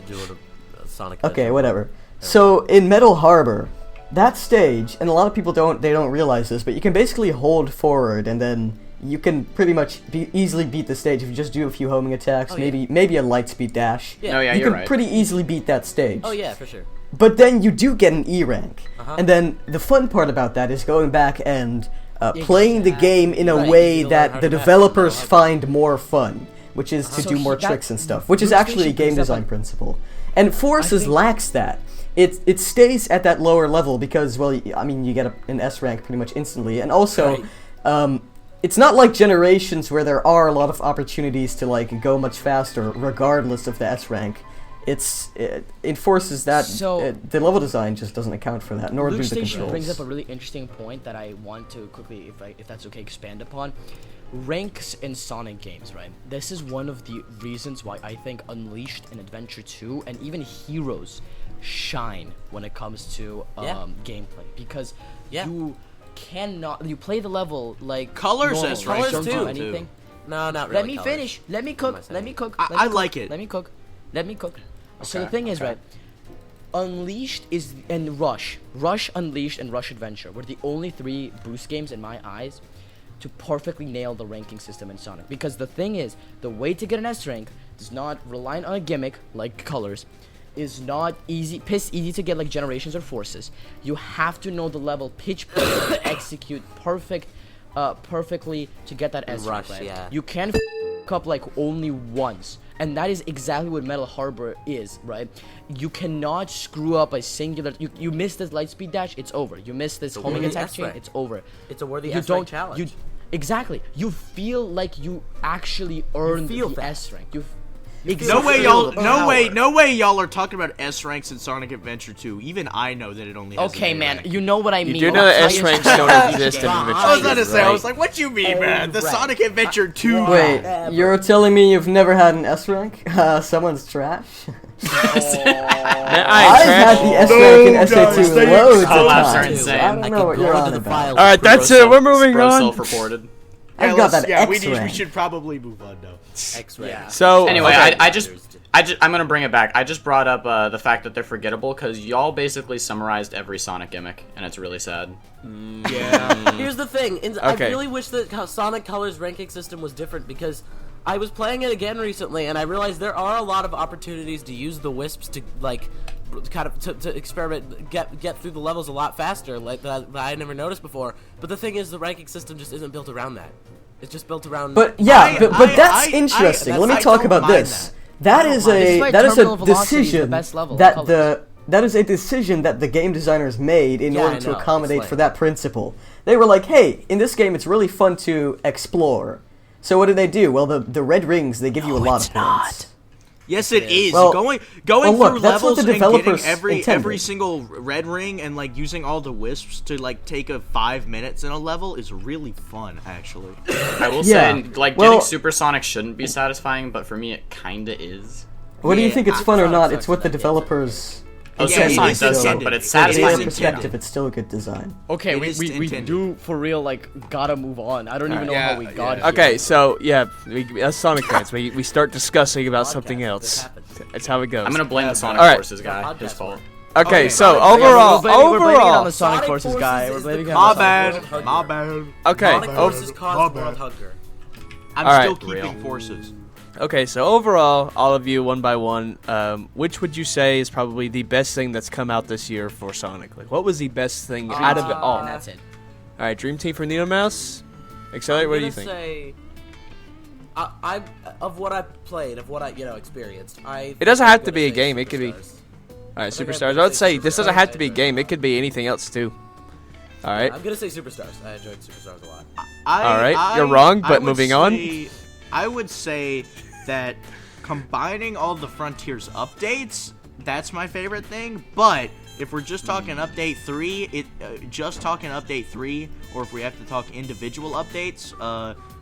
doing a Sonic. Okay, Adventure. whatever. So in Metal Harbor, that stage, and a lot of people don't realize this, but you can basically hold forward and then you can pretty much easily beat the stage if you just do a few homing attacks, Oh, yeah. maybe a light speed dash. Yeah. No, yeah, you you're can right. pretty easily beat that stage. Oh yeah, for sure. But then you do get an E rank, Uh-huh. and then the fun part about that is going back and playing the game in a Right, way you learn that how the to developers match. find more fun, which is to So do more that- tricks and stuff, which is Luke actually a Station game brings up design a- principle. And Forces think- lacks that. It stays at that lower level because, well, I mean, you get an S rank pretty much instantly, and also, it's not like Generations where there are a lot of opportunities to like go much faster regardless of the S rank. It forces that So- the level design just doesn't account for that, nor do Luke the Station controls. brings up a really interesting point that I want to quickly, if that's okay, expand upon. Ranks in Sonic games, right? This is one of the reasons why I think Unleashed and Adventure 2 and even Heroes shine when it comes to Yeah. gameplay because Yeah. you play the level like Colors normal, as right? ranks Don't too. do anything. No, not really. Let me colors. finish. Let me cook. Let me cook. I- let me I cook, like it. Let me cook. Let me cook. So the Okay, thing is, okay. right? Unleashed and Rush, Unleashed, and Rush Adventure were the only three boost games in my eyes to perfectly nail the ranking system in Sonic. Because the thing is, the way to get an S rank does not rely on a gimmick like colors, is not easy to get like Generations or Forces. You have to know the level pitch perfect to execute perfectly to get that S rank. Rush, Right? yeah. You can up like only once, and that is exactly what Metal Harbor is, right? You cannot screw up a singular. You miss this light speed dash, it's over. You miss this homing worthy attack S chain, rank. it's over. It's a worthy You S rank don't challenge. exactly. You feel like you actually earned feel the that. S rank. No way, y'all. Feel No power. way, y'all are talking about S ranks in Sonic Adventure 2. Even I know that it only has. Okay, an A man, rank. you know what I mean. You do know that S Highest ranks rank don't game. exist in I I was Adventure about to 2, say, I right? was like, what you mean, man? The Right. Sonic Adventure 2. Wait, you're telling me you've never had an S rank? Someone's trash. Man, I've had the S rank in SA2 loads of Collabs are times. insane. I don't I know can what go you're to on the about. file. All right, that's it. We're moving on. Self-reported. I've got that Yeah, X rank. we should probably move on now. X-ray. Yeah. So Anyway, okay. I'm gonna bring it back. I just brought up the fact that they're forgettable because y'all basically summarized every Sonic gimmick, and it's really sad. Here's the thing. I Okay. really wish that Sonic Colors ranking system was different because I was playing it again recently and I realized there are a lot of opportunities to use the wisps to like kind of to experiment, get through the levels a lot faster, like that I never noticed before. But the thing is, the ranking system just isn't built around that. It's just built around. But yeah, but that's I- interesting. I- Let me I talk don't about mind this. that. That I is don't mind. This is a why that is terminal a velocity is the decision best level of that colors. the that is a decision that the game designers made in Yeah, order I to know. accommodate It's for like- that principle. They were like, hey, in this game it's really fun to explore. So what do? Well, the red rings, they give you a lot of points. Yes, it is. Well- Going well, look, through that's what levels the and getting developers every intended. single red ring and like using all the wisps to like take a 5 minutes in a level is really fun, actually. I will Yeah. say, like, Well- getting supersonic shouldn't be satisfying, but for me, it kinda is. What do you Yeah, think it's I- fun or Sonic not? sucks It's what the in that game. developers... Oh, Yeah, supersonic it is does suck, intended. but it's It is From satisfying. their intended. perspective, it's still a good design. Okay, It we is intended. do for real like gotta move on. I don't even know how we got here. Okay, so yeah, as Sonic fans, we start discussing about something Podcast, else. this happens. That's how it goes. I'm gonna blame the Sonic Alright. Forces guy. Podcast His fault. Okay, Okay, so Sonic- overall, we're blaming it on overall, the Sonic Sonic Forces Forces guy. is We're the blaming him My on the bad. World Hugger. My bad. okay, Sonic My Forces bad. caused My World bad. Hugger. I'm Alright. still keeping Real. forces. okay, so overall, all of you, one by one, which would you say is probably the best thing that's come out this year for Sonic? Like, what was the best thing out of it all? And that's it. All right, Dream Team for Nino Mouse. Accelerate. What do you think? Say, I of what I played, of what I experienced. It doesn't have to be a game, it could be- All right, think I'd Superstars. say I would say this doesn't Superstars. have to be a game. It could be anything else too. All right. I'm gonna say Superstars. I enjoyed Superstars a lot. Alright, you're wrong, but would moving on. I would say that combining all the Frontiers updates, that's my favorite thing. But if we're just talking update 3, just talking update 3, or if we have to talk individual updates,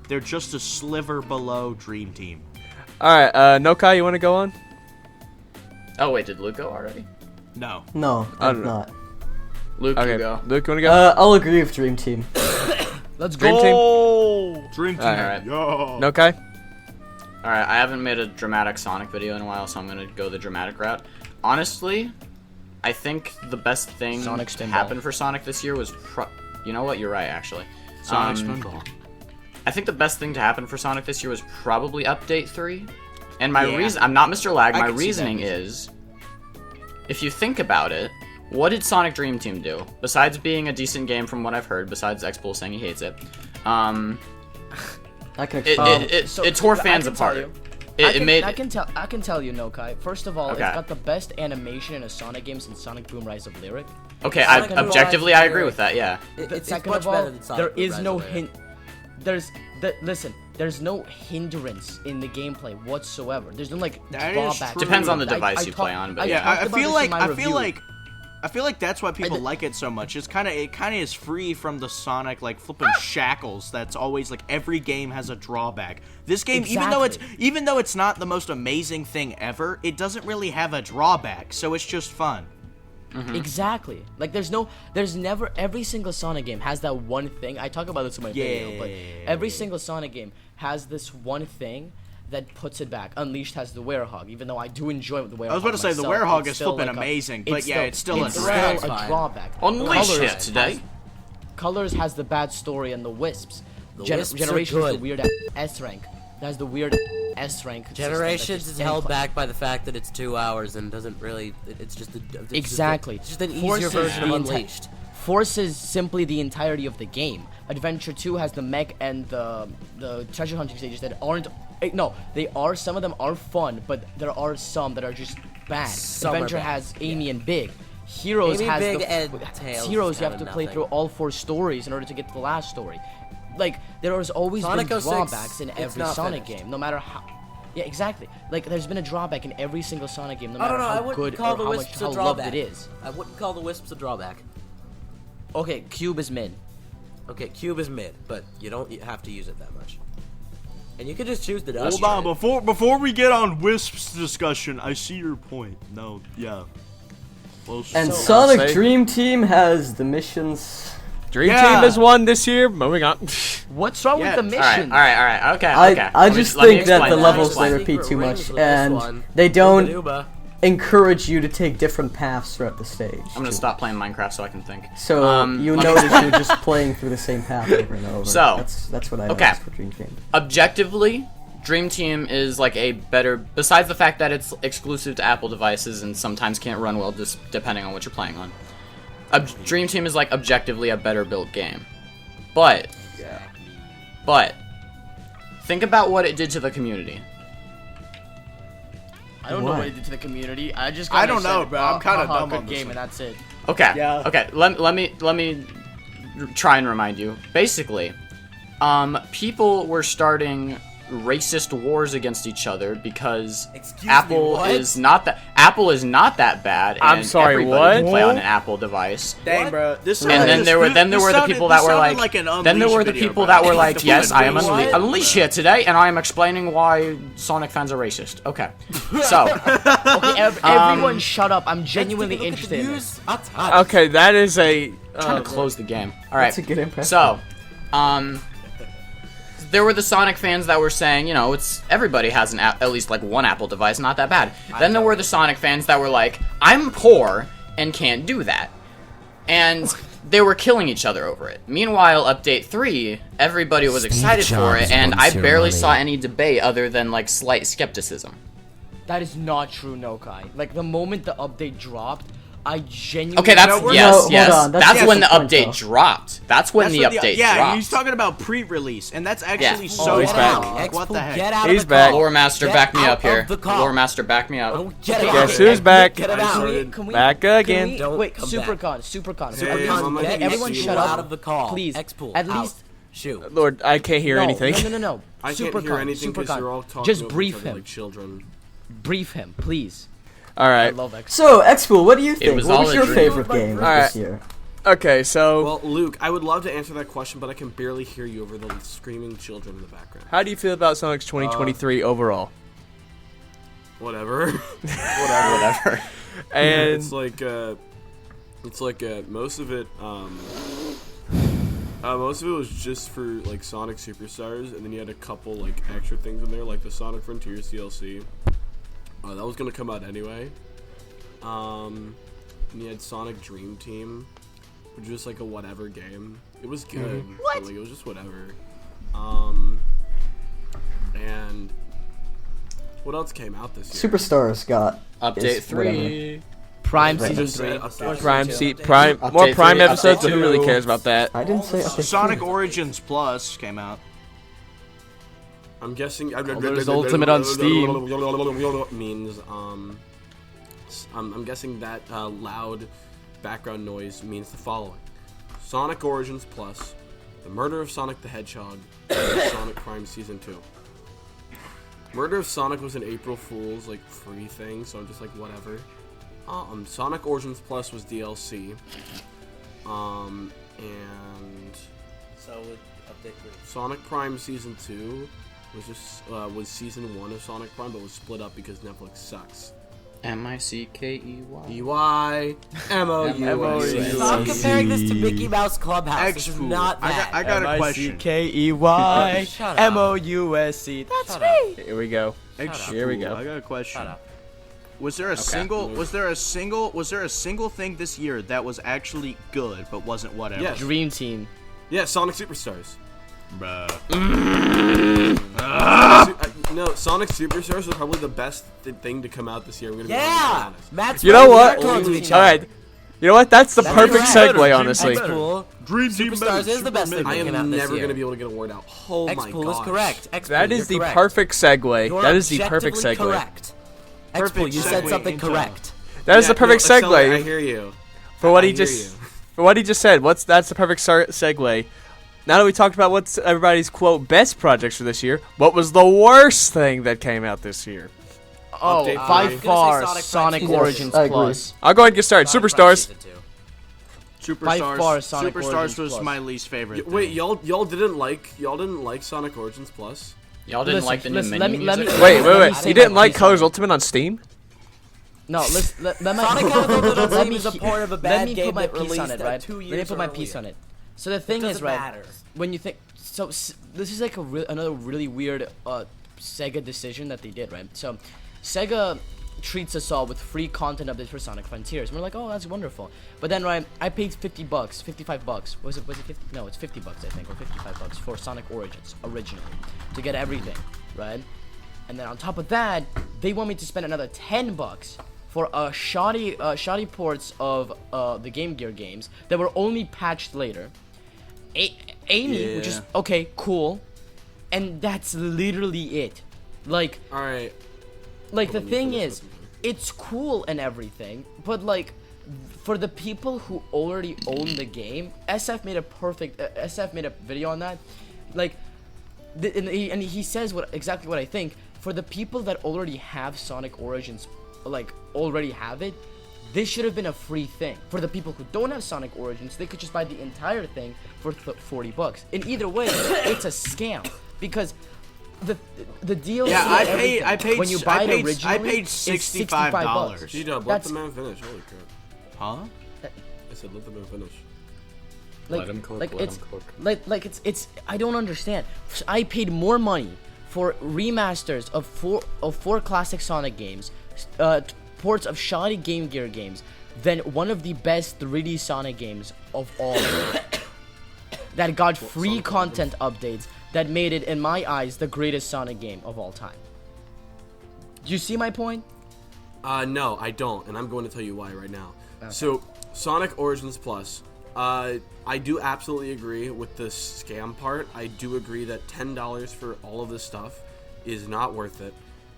they're just a sliver below Dream Team. All right. Nokai, you want to go on? Oh wait, did Luke go already? No. No, I I'm don't know. not. Luke, Okay. you go. Luke, you want to go? I'll agree with Dream Team. Let's Dream go. Dream Team. Alright. Yo. Nokai. Alright, I haven't made a dramatic Sonic video in a while, so I'm gonna go the dramatic route. Honestly, I think the best thing Sonic to Spinball. happen for Sonic this year was you know what? You're right, actually. Sonic Spinball. I think the best thing to happen for Sonic this year was probably Update 3. And my Yeah. reason, I'm not Mr. Lag, I my can see that. reasoning is, if you think about it, what did Sonic Dream Team do? Besides being a decent game from what I've heard, besides X-Pool saying he hates it, I can it, explain. it, it, So, it tore I fans can tell apart. you. I can tell you, Nokai. First of all, Okay. it's got the best animation in a Sonic game since Sonic Boom Rise of Lyric. Okay, Sonic Boom objectively, Rise I of agree Lyric. with that, yeah. It's Second much of all, better than Sonic there Boom is Rise no of Lyric. hint. Listen, there's no hindrance in the gameplay whatsoever. There's no like That is drawback. true. Depends on the I- device I you talk- play on, but Yeah, yeah. I talked about feel this like in my review. I feel like that's why people did- like it so much. It kind of is free from the Sonic like flipping shackles. That's always like every game has a drawback. This game, Exactly. even though it's not the most amazing thing ever, it doesn't really have a drawback. So it's just fun. Exactly. Like there's never every single Sonic game has that one thing. I talk about this in my video, but every single Sonic game has this one thing that puts it back. Unleashed has the Werehog, even though I do enjoy the Werehog. I was about to say the myself, Werehog it's is still flipping like amazing, but yeah, it's still a it's drag. still a drawback. Unleashed Colors hit today. Colors has the bad story and the Wisps. Wisps are Generations is the good. weird S rank. That has the weird S rank. system that Generations just is held input- back by the fact that it's 2 hours and doesn't really. It's just Exactly. It's just an Force easier is version of the enti- Unleashed. Force is simply the entirety of the game. Adventure 2 has the mech and the treasure hunting stages that aren't. No, they are. Some of them are fun, but there are some that are just bad. Some are Adventure bad, has Amy and Big. Heroes Amy, has Big, the and Tails Heroes. is You have to kinda play nothing. through all 4 stories in order to get to the last story. Like there has always Sonic been 06, drawbacks in it's every not Sonic finished. game, no matter how. Yeah, exactly. Like there's been a drawback in every single Sonic game, no I matter don't know. I how wouldn't good call or the how Wisps much a how loved drawback. it is. I wouldn't call the Wisps a drawback. Okay, Cube is mid. Okay, Cube is mid, but you don't have to use it that much. And you can just choose the Hold on, before we get on Wisp's discussion, I see your point. No, yeah. Well, And So- Sonic Say- Dream Team has the missions. Dream Yeah. Team has won this year. Moving on. What's wrong Yeah. with the Alright, mission? alright, okay, I okay. I Let me- just let me think that explain the that. levels Explain they that. repeat too Secret much, rings with this and one. they don't Uba. encourage you to take different paths throughout the stage. I'm gonna stop playing Minecraft so I can think. So you let me notice explain. you're just playing through the same path over and over. So, that's what I okay. noticed for Dream Team. Objectively, Dream Team is like a better, besides the fact that it's exclusive to Apple devices and sometimes can't run well just depending on what you're playing on. Dream Team is like objectively a better built game. But think about what it did to the community. I don't know Why? what it did to the community. I just I kinda don't know, said, bro. I'm kinda haha, dumb good on this game, one. and that's it. Okay. Yeah. Okay. Let me try and remind you. Basically, people were starting racist wars against each other because Excuse me, Apple what? is not that bad. And I'm sorry, everybody what? can play on an Apple device. Dang, bro. This And then there were the people that were like, an then there Unleashed were the video, people bro. that were like, yes, I am What? Unleashed here today, and I am explaining why Sonic fans are racist. Okay, so Okay, everyone shut up. I'm genuinely Take a look at the interested in views. this. Okay, that is a. trying to close the game. All right, That's a good impression. so, there were the Sonic fans that were saying, you know, it's everybody has at least like one Apple device, not that bad. Then there were the Sonic fans that were like, I'm poor and can't do that, and they were killing each other over it. Meanwhile, Update 3, everybody was excited for it, and I barely saw any debate other than like slight skepticism. That is not true, Nokai. Like, the moment the update dropped, I genuinely... Okay, that's No, yes, hold yes. on, that's That's when the the point, update though. dropped. That's when the That's what update yeah, dropped. he's talking about pre-release, and that's actually Yeah. so he's Get back. wrong. out. Like, what the Expo, heck? Get out He's of the back. call. Lore Master, Get back me out up here. of the call. Lore Master, back me up. Oh, get out. Guess who's back? Get it I out. started- Can we, Back can again. we- Don't wait, come Supercon. Hey, Come Mama, on, get everyone you shut out up. of the call. Please. Expo, At out. least... Shoot. Lord, I can't hear anything. No. I can't Supercon, hear anything because Supercon. you're all talking Just over brief each other him. like children. Brief him, please. All I right. love X. So, Expool, what do you think? was What all was a your dream. favorite game Alright. this year? Okay, so Well, Luke, I would love to answer that question, but I can barely hear you over the screaming children in the background. how do you feel about Sonic's 2023 overall? Whatever. Whatever. And it's like most of it was just for like Sonic Superstars, and then you had a couple like extra things in there, like the Sonic Frontiers DLC. That was gonna come out anyway. And you had Sonic Dream Team, which was like a whatever game. It was good. What? Like, it was just whatever. And what else came out this year? Superstars got Update is 3. Prime Right. Season Just 3. said update. Prime, Update more Prime 3, episodes, update but who really 2. cares about that? I didn't say update Sonic 3. Origins Plus came out. I'm guessing. Colors Ultimate on Steam. Means I'm guessing that loud background noise means the following: Sonic Origins Plus, The Murder of Sonic the Hedgehog, and Sonic Prime Season 2. Murder of Sonic was an April Fool's like free thing, so I'm just like whatever. Sonic Origins Plus was DLC. And So with update 3. Sonic Prime Season 2 was just was Season 1 of Sonic Prime, but was split up because Netflix sucks. M-I-C-K-E-Y. E-Y M-O-U-S. Stop comparing this to Mickey Mouse Clubhouse. This is X-Pool. not that. I got a question. K-E-Y Shut up. M-O-U-S-C. That's Shut up. Here we go. Here we go. I got a question. Shut up. Was there a single thing this year that was actually good but wasn't whatever? Yes. Dream Team. Yeah, Sonic Superstars. Bruh. No, Sonic Superstars was probably the best thing to come out this year. I'm gonna be Yeah. honest. Matt's You know right. what? We are clones of each All other. right. You know what? That's the That's perfect right. segue, honestly. X-Pool. Dream Team Superstars is the best thing I that came out am this never year. gonna be able to get a word out. Oh my X-Pool gosh. is correct. X-Pool, That is you're the correct. perfect segue. You're That is the perfect objectively segue. Correct. X-Pool, Perfect you said segue something into- correct. That is Yeah, the perfect no, Accelerate, I segue hear you. for what I he hear just you. for what he just said. That's the perfect segue. Now that we talked about what's everybody's quote best projects for this year, what was the worst thing that came out this year? Oh, Update by three. far, Sonic Sonic Prime Origins I agree. Plus. I'll go ahead and get started. Sonic Prime Superstars. Season 2. By far, Sonic Superstars Origins was Plus. my least favorite. Wait, thing. y'all didn't like Sonic Origins Plus? Y'all didn't Listen, like the new listen, menu let me- music? Wait. Let me You say didn't my like piece Colors on it. Ultimate on Steam? No, let me Sonic Ultimate let me is a he- part of a let bad me game put my that piece on released it, right? 2 Let me years put my piece earlier. on it. So the thing is, doesn't right, matter. when you think, this is like another really weird Sega decision that they did, right? So Sega treats us all with free content updates for Sonic Frontiers. And we're like, oh, that's wonderful. But then, right, I paid $50, $55. Was it 50? No, it's $50, I think, or $55 for Sonic Origins originally to get everything, right? And then on top of that, they want me to spend another $10 for shoddy ports of the Game Gear games that were only patched later. Amy, which is okay, cool, and that's literally it. Like, All right. like the Hold on, thing you finish is, this one. it's cool and everything, but like for the people who already own the game, SF made a video on that. Like, and he says exactly what I think. For the people that already have Sonic Origins, like already have it, this should have been a free thing. For the people who don't have Sonic Origins, they could just buy the entire thing for $40. In either way, it's a scam because the deal. Yeah, I paid. When you buy it originally, I paid it's $65. G-Dub, let the man finish. Holy crap. Huh? I said let the man finish. Like, Let him cook, like let it's him cook. like it's I don't understand. I paid more money for remasters of four classic Sonic games, ports of shoddy Game Gear games, than one of the best 3D Sonic games of all that got free content updates that made it, in my eyes, the greatest Sonic game of all time. Do you see my point? No, I don't, and I'm going to tell you why right now. Okay. So, Sonic Origins Plus, I do absolutely agree with the scam part. I do agree that $10 for all of this stuff is not worth it,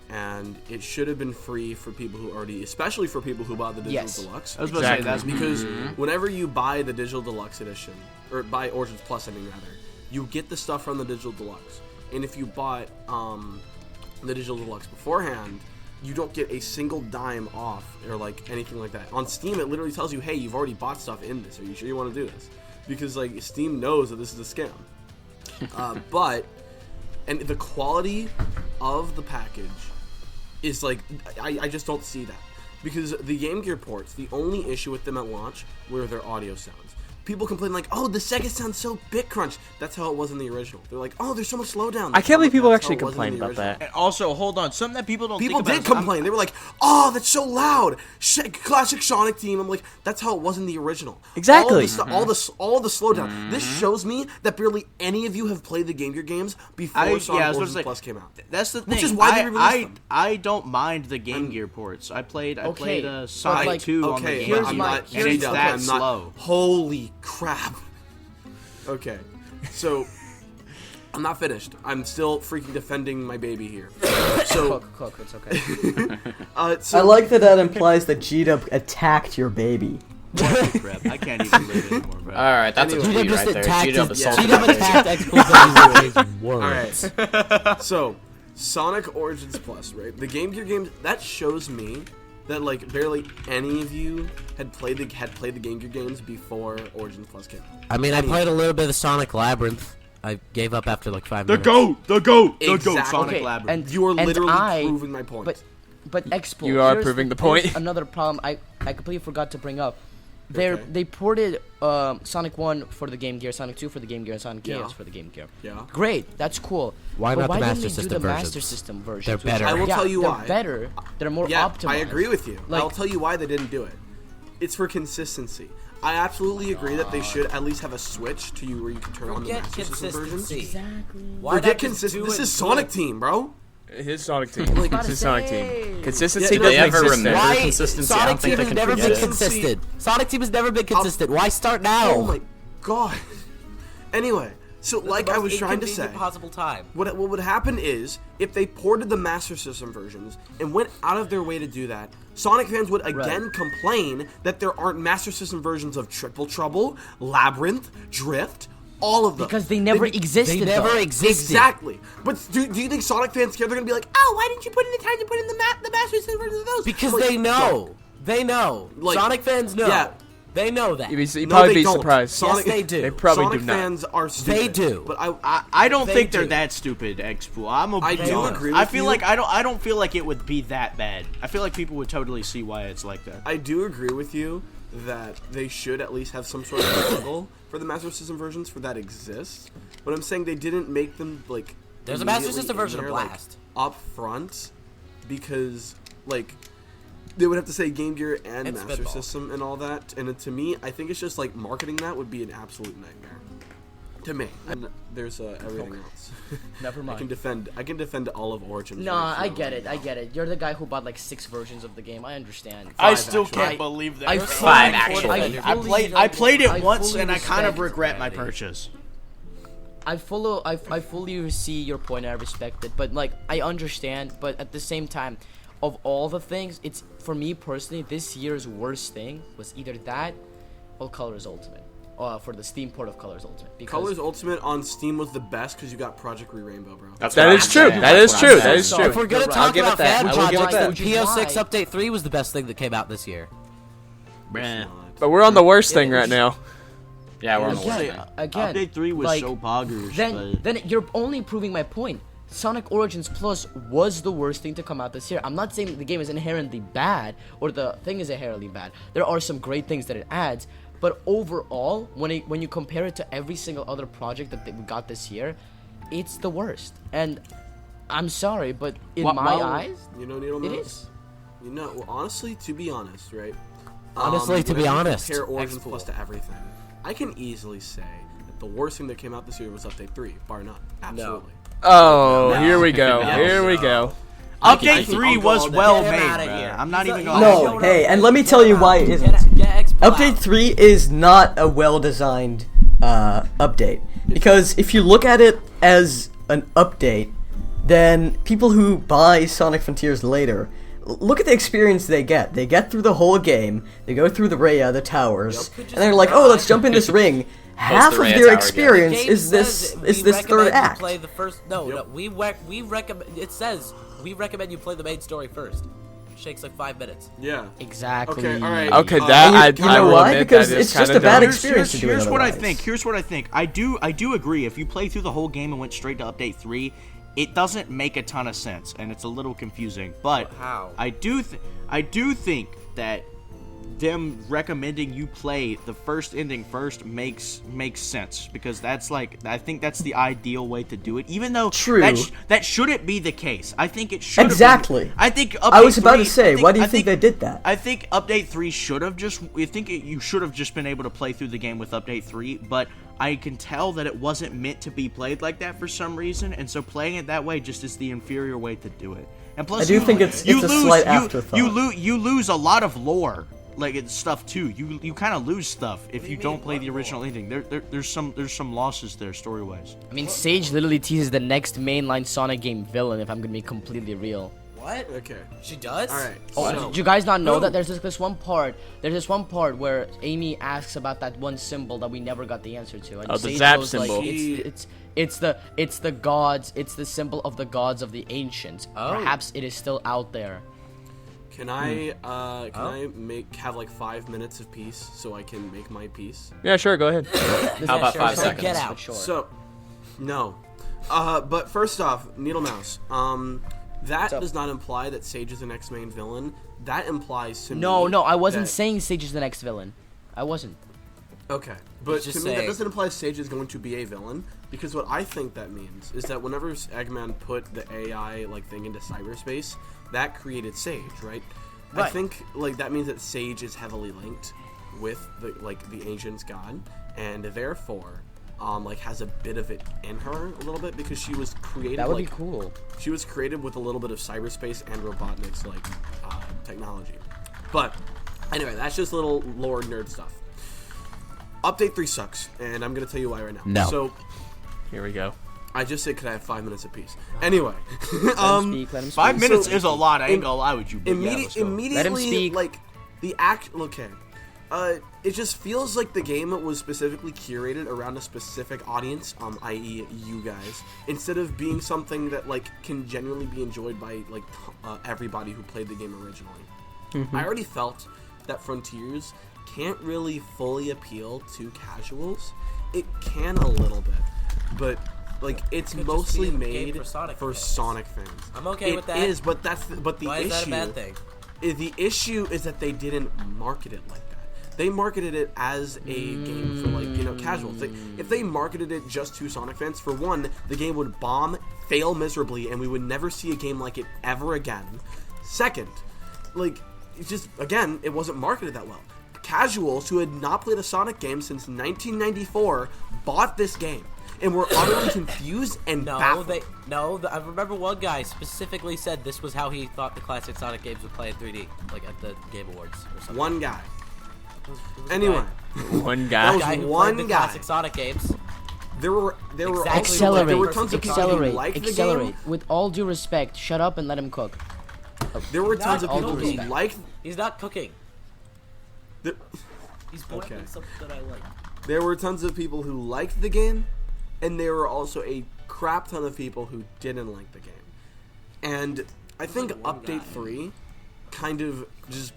and it should have been free for people who already, especially for people who bought the Digital Deluxe. I was about to say, that's because whenever you buy the Digital Deluxe edition, or buy Origins Plus, I mean rather, you get the stuff from the Digital Deluxe, and if you bought the Digital Deluxe beforehand, you don't get a single dime off or like anything like that. On Steam, it literally tells you, hey, you've already bought stuff in this. Are you sure you want to do this? Because like Steam knows that this is a scam. But the quality of the package is like, I just don't see that. Because the Game Gear ports, the only issue with them at launch were their audio sounds. People complain like, oh, the Sega sounds so bit crunch. That's how it was in the original. They're like, oh, there's so much slowdown. I can't believe people actually complain about that. And also, hold on, something that people don't People think about did complain. They were like, oh, that's so loud. Classic Sonic theme. I'm like, that's how it was in the original. Exactly. All of the slowdown. This shows me that barely any of you have played the Game Gear games before Sonic Origins Plus came out. That's the thing. Which is why they released them. I don't mind the Game Gear ports. I played Sonic like, 2 on the Okay, Game I'm Gear, not. and it's that I'm not. slow. Holy crap. Okay, so I'm not finished. I'm still freaking defending my baby here. So, Cook, it's okay. I like that implies that G-Dub attacked your baby. Crap, I can't even live anymore, bro. Alright, that's Anyway. a tweet right there. G-Dub assaulted G-Dub my attacked baby. X-Pool words. Alright, so Sonic Origins Plus, right? The Game Gear games, that shows me that like barely any of you had played the Game Gear games before Origins Plus came out. I mean, I played a little bit of Sonic Labyrinth. I gave up after like 5 minutes. The goat, Exactly. Sonic Okay, Labyrinth. and You are and literally I- proving my point. But Expo, You are here's proving the point. here's another problem I completely forgot to bring up. Okay. They ported Sonic 1 for the Game Gear, Sonic 2 for the Game Gear, and Sonic Yeah. Chaos for the Game Gear. Yeah. Great, that's cool. Why But not the why Master didn't they System do the versions? Master System versions? They're better. I will yeah, tell you they're why. better. They're more Yeah, optimized. I agree with you. Like- I'll tell you why they didn't do it. It's for consistency. I absolutely agree that they should at least have a switch to you where you can turn on the Forget Master System versions. consistency. Exactly. Why Forget not just consistency. do This it is Sonic good? Team, bro. His Sonic team. about It's to his Sonic say. team. Consistency Yeah, Do they doesn't ever exist there. remember Why? consistency? I don't Sonic think Team they has can never forget been it. consistent. Sonic Team has never been consistent. Why start now? Oh my god. Anyway, so like I was trying to say, possible time. what would happen is if they ported the Master System versions and went out of their way to do that, Sonic fans would again complain that there aren't Master System versions of Triple Trouble, Labyrinth, Drift, all of them. Because they never existed. They never though. existed. Exactly. But do you think Sonic fans care? They're gonna be like, oh, why didn't you put in the time to put in the Master System versions of those? Because Like, they know. They know. Like, Sonic fans know. yeah. They know that. You'd No, probably they be don't. surprised. Sonic, Yes, they do. They probably Sonic do not. fans are stupid. They do. But I don't They think they're do. that stupid, X-Pool. I'm a I do honest. agree I with feel you. like I don't feel like it would be that bad. I feel like people would totally see why it's like that. I do agree with you that they should at least have some sort of struggle for the Master System versions for that exists. But I'm saying they didn't make them like. There's a Master immediately System in version of there, like, Blast. up front, because like they would have to say Game Gear and It's Master spitball. System and all that. And to me, I think it's just like marketing that would be an absolute nightmare. To me, and there's everything else. Never I mind. can defend all of Origins. No, right I now. get it. I get it. You're the guy who bought like 6 versions of the game. I understand. I still actually. can't believe that. I bro. fully- Five, actually. I played it I once fully and I kind of respect- regret my purchase. I fully see your point and I respect it, but like I understand, but at the same time, of all the things, it's for me personally, this year's worst thing was either that or Colors Ultimate. For the Steam port of Colors Ultimate. Because Colors Ultimate on Steam was the best because you got Project Re-Rainbow, bro. That is true. That is true. That is true. If we're gonna talk about fan I will give it projects, that. then PO6 Update 3 was the best thing that came out this year. But we're on the worst thing right now. Yeah, we're on the worst again, thing. again, Update 3 was like, so poggers. then you're only proving my point. Sonic Origins Plus was the worst thing to come out this year. I'm not saying that the game is inherently bad or the thing is inherently bad. There are some great things that it adds, but overall, when you compare it to every single other project that we got this year, it's the worst. And I'm sorry, but in my eyes, you know, Needle it Mouse? is. You know, well, honestly, to be honest, right? Honestly, to be whenever you honest, compare Origins Plus to everything, I can easily say that the worst thing that came out this year was Update 3, bar none. Absolutely. Oh, here we go. Here we go. Update 3 was well made, outta man. here. I'm not even going No, hey, and let me tell you why it isn't. Update 3 is not a well-designed update. Because if you look at it as an update, then people who buy Sonic Frontiers later, look at the experience they get. They get through the whole game, they go through the Rhea, the towers, and they're like, oh, let's jump in this ring. Half of Rhea their tower experience Game is says this we third recommend you act. Play the first. No, we recommend. It says we recommend you play the main story first. It takes like 5 minutes. Yeah. Exactly. Okay, all right. Okay, that you I know will why? admit Because that is it's just kinda a bad dumb. experience to do it Here's what I otherwise. think. Here's what I think. I do agree. If you play through the whole game and went straight to Update 3, it doesn't make a ton of sense, and it's a little confusing. But How? I do think that them recommending you play the first ending first makes sense, because that's like, I think that's the ideal way to do it. Even though True. that shouldn't be the case. I think it should. Exactly. I think I was about to 3 say, why do you I think they did that? I think Update 3 should have just. You should have just been able to play through the game with Update 3, but I can tell that it wasn't meant to be played like that for some reason, and so playing it that way just is the inferior way to do it. And plus, I do think it's a slight afterthought. You lose a lot of lore, like it's stuff too. You kind of lose stuff if you don't play the original ending. There's some losses there story wise. I mean, Sage literally teases the next mainline Sonic game villain, if I'm gonna be completely real. What? Okay. She does? All right. Oh, so, did you guys not know that there's this one part? There's this one part where Amy asks about that one symbol that we never got the answer to. And Oh, the Sage Zap goes like, symbol. it's the gods. It's the symbol of the gods of the ancients. Oh. Perhaps it is still out there. Can I have like 5 minutes of peace so I can make my peace? Yeah, sure, go ahead. How about 5 So seconds? get out. Sure. So, no. But first off, Needle Mouse. That does not imply that Sage is the next main villain. That implies to me. No, I wasn't that- saying Sage is the next villain. I wasn't. Okay, but Just to me that saying. doesn't imply Sage is going to be a villain, because what I think that means is that whenever Eggman put the AI like thing into cyberspace, that created Sage, right? I Right. think like that means that Sage is heavily linked with the ancient's god, and therefore like has a bit of it in her a little bit, because she was created That would like be cool. she was created with a little bit of cyberspace and Robotnik's like technology. But anyway, that's just little lore nerd stuff. Update 3 sucks, and I'm gonna tell you why right now. No. So Here we go. I just said, could I have 5 minutes apeace? Anyway, Let him speak. 5 minutes So, is a lot. I ain't gonna lie with you. But yeah, let's go. immediately, Let him speak. like the act. Okay, it just feels like the game was specifically curated around a specific audience, i.e., you guys, instead of being something that like can genuinely be enjoyed by like everybody who played the game originally. I already felt that Frontiers can't really fully appeal to casuals. It can a little bit, but like it's could just mostly be a game made for Sonic fans. Sonic fans. I'm okay with that. It is, but the Why issue. is that a bad thing? The issue is that they didn't market it like that. They marketed it as a game for like casuals. If they marketed it just to Sonic fans, for one, the game would bomb, fail miserably, and we would never see a game like it ever again. Second, like it's just again, it wasn't marketed that well. Casuals who had not played a Sonic game since 1994 bought this game and were utterly confused and baffled. I remember one guy specifically said this was how he thought the classic Sonic games would play in 3D, like at the Game Awards or something. One guy. It was a Anyway, One That guy. was guy who one played the guy. classic Sonic games. there were Exactly. also, like, there were Accelerate. tons of people who Accelerate. liked the Accelerate. game. With all due respect, shut up and let him cook. there were tons of Not people who cooking. liked. He's not cooking. The, He's boiling Okay. something that I like. there were tons of people who liked the game, and there were also a crap ton of people who didn't like the game. And I think Update 3 kind of just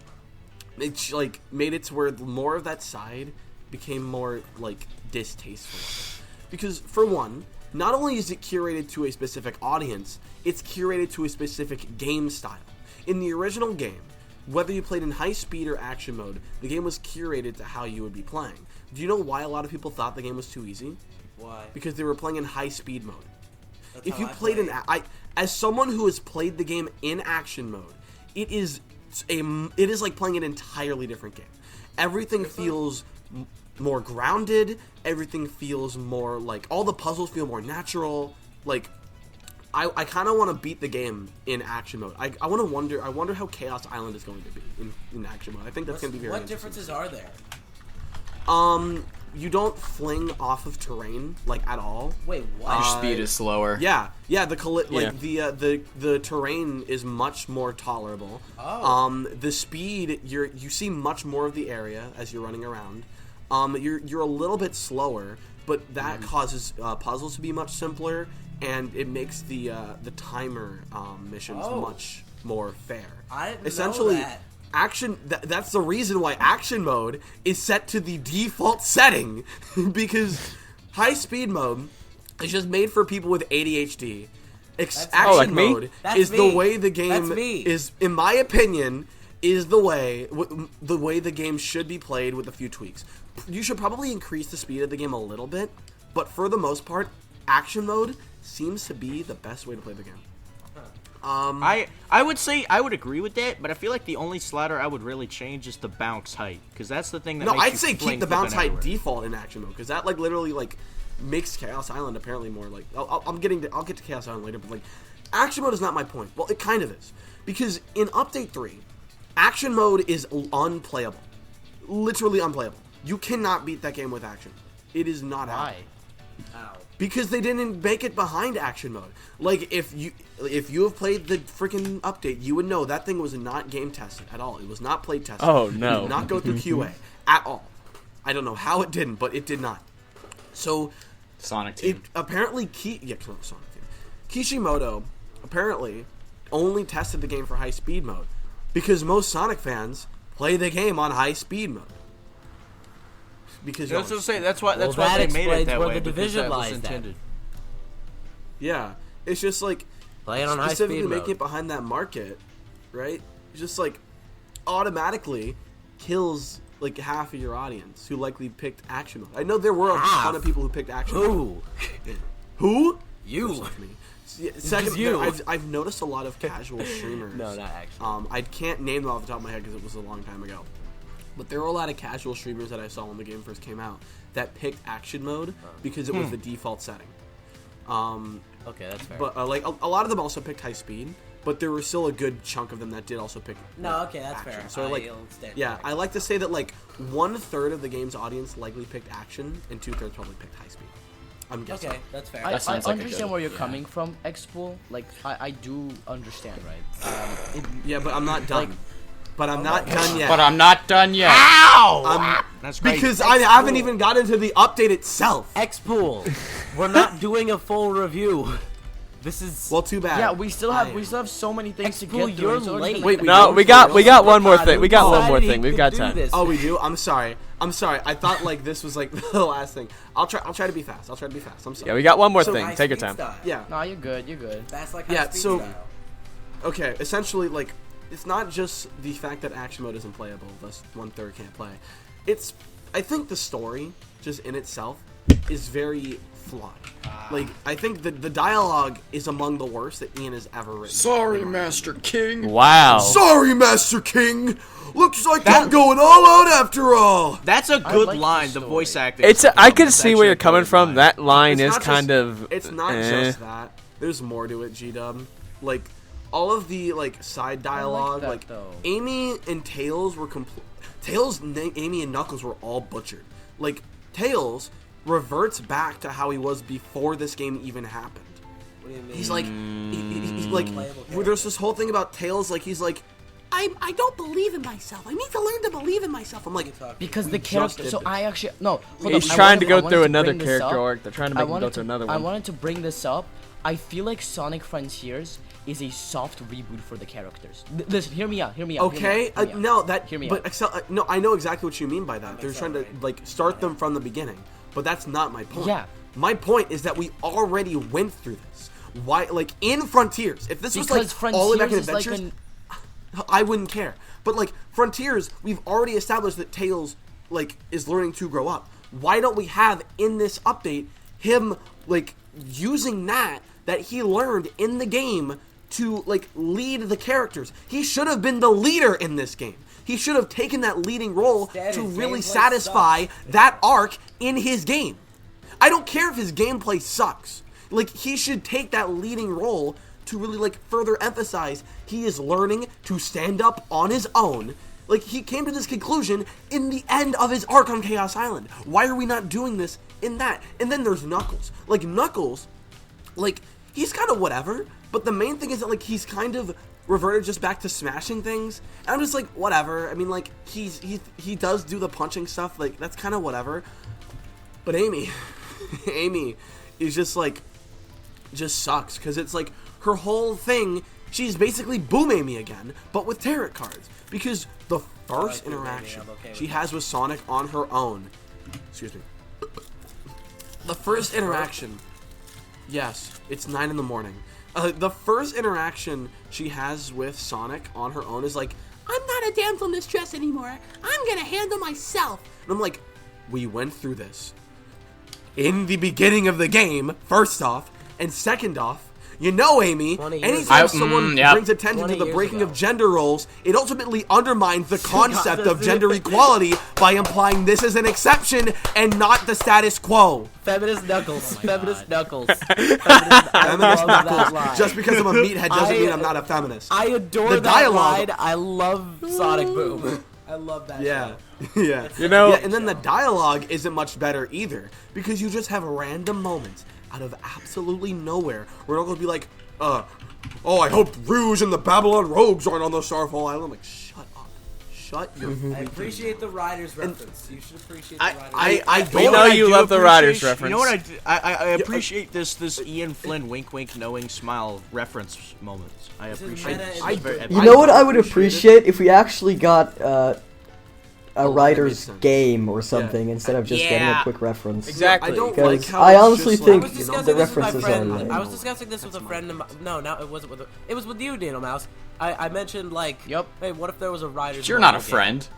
made it to where more of that side became more like distasteful. Because for one, not only is it curated to a specific audience, it's curated to a specific game style. In the original game, whether you played in high speed or action mode, the game was curated to how you would be playing. Do you know why a lot of people thought the game was too easy? Why? Because they were playing in high speed mode. That's If how you I played play. as someone who has played the game in action mode, it is like playing an entirely different game. Everything feels more grounded. Everything feels more like all the puzzles feel more natural. Like I kind of want to beat the game in action mode. I wonder how Chaos Island is going to be in action mode. I think that's going to be very What interesting. differences are there? You don't fling off of terrain like at all. Wait, what? Your speed is slower. Yeah, the terrain is much more tolerable. Oh. The speed you see much more of the area as you're running around. You're a little bit slower, but that causes puzzles to be much simpler, and it makes the timer missions much more fair. I didn't Essentially, know that. action that's the reason why action mode is set to the default setting because high speed mode is just made for people with ADHD. Action like me? mode That's is the me. way the game That's me. is, in my opinion, is the way the game should be played with a few tweaks. You should probably increase the speed of the game a little bit, but for the most part, action mode seems to be the best way to play the game. I would say I would agree with that, but I feel like the only slider I would really change is the bounce height, because that's the thing that No, makes I'd you say fling keep the flipping bounce height everywhere. default in action mode because that literally makes Chaos Island apparently more like. I'll get to Chaos Island later, but like action mode is not my point. Well, it kind of is because in Update 3, action mode is unplayable, literally unplayable. You cannot beat that game with action. It is not happening. Ow. Because they didn't make it behind action mode. Like if you have played the freaking update, you would know that thing was not game tested at all. It was not play tested. Oh, It no. did not go through QA at all. I don't know how it didn't, but it did not. So Sonic Team. it apparently Kishimoto apparently only tested the game for high speed mode because most Sonic fans play the game on high speed mode. Because I was y'all- gonna say that's why Well, they made explains it that where way. the because division that was lies then. intended. yeah, it's just like Playing on high specifically speed making mode. it behind that market, right? It's just like automatically kills like half of your audience who likely picked action mode. I know there were a Half? ton of people who picked action mode. Who? Who? You. First off, me. Yeah, second, you. I've noticed a lot of casual streamers. No, not actually. I can't name them off the top of my head because it was a long time ago. But there were a lot of casual streamers that I saw when the game first came out that picked action mode because it was the default setting. Okay, that's fair. But like a lot of them also picked high speed, but there was still a good chunk of them that did also pick. No, like, okay, that's action. fair. So like, I'll stand yeah, corrected. I like to say that like 1/3 of the game's audience likely picked action, and 2/3 probably picked high speed. I'm guessing. Okay, that's fair. I That sounds like a understand good- where you're coming from, X-Pool. Like, I do understand, right? Yeah, but I'm not done. But I'm not done yet. But I'm not done yet. That's great. Because I haven't even gotten to the update itself. X-Pool. We're not doing a full review. This is. Well, too bad. Yeah, we still have so many things to X-Pool, get through. you're It's already late. Wait, No, we got one more thing. We got one more Decided thing. he We've could got do time. this. Oh, we do. I'm sorry. I thought like this was like the last thing. I'll try to be fast. I'm sorry. Yeah, we got one more So thing. High Take your speed time. style. Yeah. No, you're good. You're good. That's like Yeah, high speed so- style. Okay. Essentially, like, it's not just the fact that action mode isn't playable. Thus, 1/3 can't play. I think the story, just in itself, is very flawed. Like, I think the dialogue is among the worst that Ian has ever written. Sorry, Master King. Wow. Sorry, Master King. Looks like I'm going all out after all. That's a good like the line. The story. voice acting. I can That's see actually where a you're coming good from. line. That line It's is not kind just- of. It's not just that. There's more to it, G-Dub. Like, all of the, like, side dialogue, that, like, though. Amy and Tails were Tails, Amy, and Knuckles were all butchered. Like, Tails reverts back to how he was before this game even happened. What do you mean? He's like, he like there's this whole thing about Tails, like he's like, I don't believe in myself. I need to learn to believe in myself. I'm like, because the character. So I actually no. Hold He's up, trying to go I wanted through to another bring this character up. arc. They're trying to make him go to another I one. wanted to bring this up. I feel like Sonic Frontiers is a soft reboot for the characters. Listen, hear me out. Hear me out. okay, hear me out. no, that, Hear me but out. Excel, no, I know exactly what you mean by that. They're trying to like start them from the beginning, but that's not my point. Yeah. My point is that we already went through this. Why, like in Frontiers? If this was like Because all the back in Frontiers is like Adventures, I wouldn't care. But like Frontiers, we've already established that Tails like is learning to grow up. Why don't we have in this update him like using that he learned in the game to like lead the characters? He should have been the leader in this game. He should have taken that leading role to really satisfy that arc in his game. I don't care if his gameplay sucks. Like, he should take that leading role to really like further emphasize he is learning to stand up on his own. Like, he came to this conclusion in the end of his arc on Chaos Island. Why are we not doing this in that? And then there's Knuckles. Like, Knuckles, like, he's kind of whatever, but the main thing is that, like, he's kind of reverted just back to smashing things. And I'm just like, whatever. I mean, like, he does do the punching stuff. Like, that's kind of whatever. But Amy is just, like, just sucks. Because it's, like, her whole thing, she's basically Boom Amy again, but with tarot cards. Because the first interaction she has with Sonic on her own, excuse me, the first interaction, yes, it's 9 in the morning. The first interaction she has with Sonic on her own is like, I'm not a damsel in distress anymore. I'm gonna handle myself. And I'm like, we went through this in the beginning of the game, first off, and second off, you know, Amy, anytime someone brings attention to the breaking of gender roles, it ultimately undermines the concept of gender equality by implying this is an exception and not the status quo. Feminist Knuckles. Feminist Knuckles. Feminist Knuckles. Just because I'm a meathead doesn't mean I'm not a feminist. I adore The that dialogue- line. I love Sonic Boom. I love that. Yeah. show. Yeah. You know- Yeah, and then the dialogue isn't much better either, because you just have random moments out of absolutely nowhere where Knuckles will be like, oh, I hope Rouge and the Babylon Rogues aren't on the Starfall Island. I'm like, shut up. Shut your I appreciate the Riders reference. You should appreciate the Riders. I We don't know I you do love the Riders appreciate- reference. You know what I appreciate this Ian Flynn wink wink knowing smile reference moments. I appreciate meta it. and It's very You know what I would appreciate it. appreciate if we actually got a that writer's makes sense. game or something instead of just getting a Yeah. quick reference. Exactly. I don't Because like how I it's honestly just think like, I was you know, discussing the this with my references friend. are lame. I was discussing this with a friend. No, it wasn't with. It was with you, Dino Mouse. I mentioned like, Yep. hey, what if there was a Riders? You're not a mobile game? friend.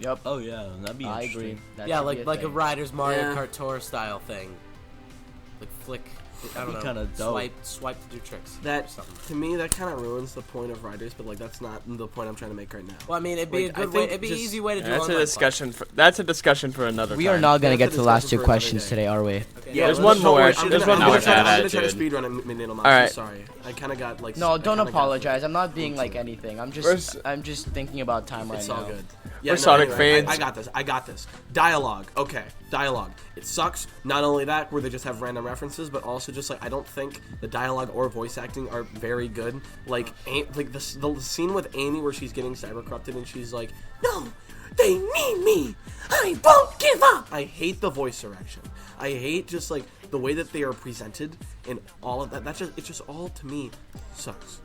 Yep. Oh yeah, that'd be I interesting. agree. That Yeah, should be like a thing. Riders Mario Yeah. Kart Tour style thing. Like flick. I don't be know. kinda dope. Swipe to do tricks. or That, something. to me, that kind of ruins the point of Riders, but like that's not the point I'm trying to make right now. Well, I mean, it'd be Like, a I good way. think It'd be an just- easy way to do. That's a online play. discussion. That's a discussion for another We time. are not gonna That's get a to the last discussion two for another questions day. today, are we? Okay. Yeah, There's let's one just more. don't worry. There's I'm one gonna more. try to Attitude. speed run a Midnight Mouse. Alright. Sorry, I kind of got like. No, I don't kinda got- apologize. I'm not being like anything. Where's- I'm just thinking about timeline It's now. all good. We're Sonic fans. I got this. I got this. Dialogue. Okay, dialogue. It sucks. Not only that, where they just have random references, but also just like I don't think the dialogue or voice acting are very good. Like, the scene with Amy where she's getting cyber corrupted and she's like, "No, they need me. I won't give up." I hate the voice direction. I hate just like the way that they are presented and all of that. It's just all to me sucks.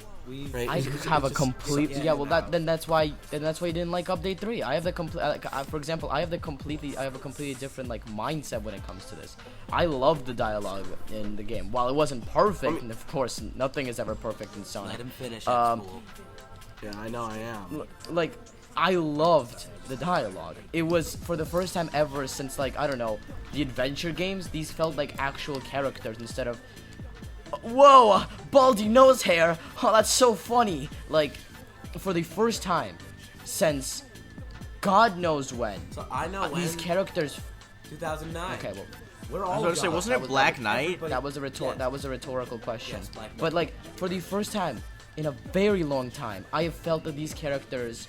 Right? I It's have a just- complete well that's why you didn't like update 3. I have the complete for example I have a completely different like mindset when it comes to this. I love the dialogue in the game. While it wasn't perfect, and of course nothing is ever perfect in Sonic. Let him finish. Yeah, I know I am. Like I loved the dialogue. It was for the first time ever since like I don't know the adventure games. These felt like actual characters instead of whoa, baldy nose hair. Oh, that's so funny. Like for the first time since God knows when. So I know when. These characters. 2009. Okay, well, We're I all. was going to say, gone. wasn't it Black Knight? that was a rhetorical question. Yes, Black Knight. But like for the first time in a very long time, I have felt that these characters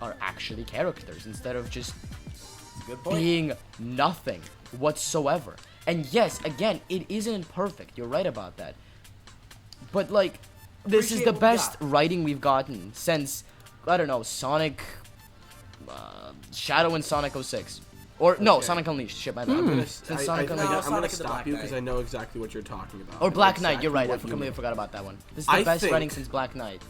are actually characters instead of just Good point. being nothing whatsoever. And yes, again, it isn't perfect. You're right about that. But like, this is the Appreciate- best writing we've gotten since, I don't know, Sonic, Shadow and Sonic 06. Or, no, Okay. Sonic Unleashed. Shit, my bad. I'm gonna, Since I, Sonic I, Unleashed. I'm Sonic gonna and the stop Black you Knight. because I know exactly what you're talking about. Or I know Black Knight, you're exactly right. I what you completely mean. forgot about that one. This is the I best think- writing since Black Knight.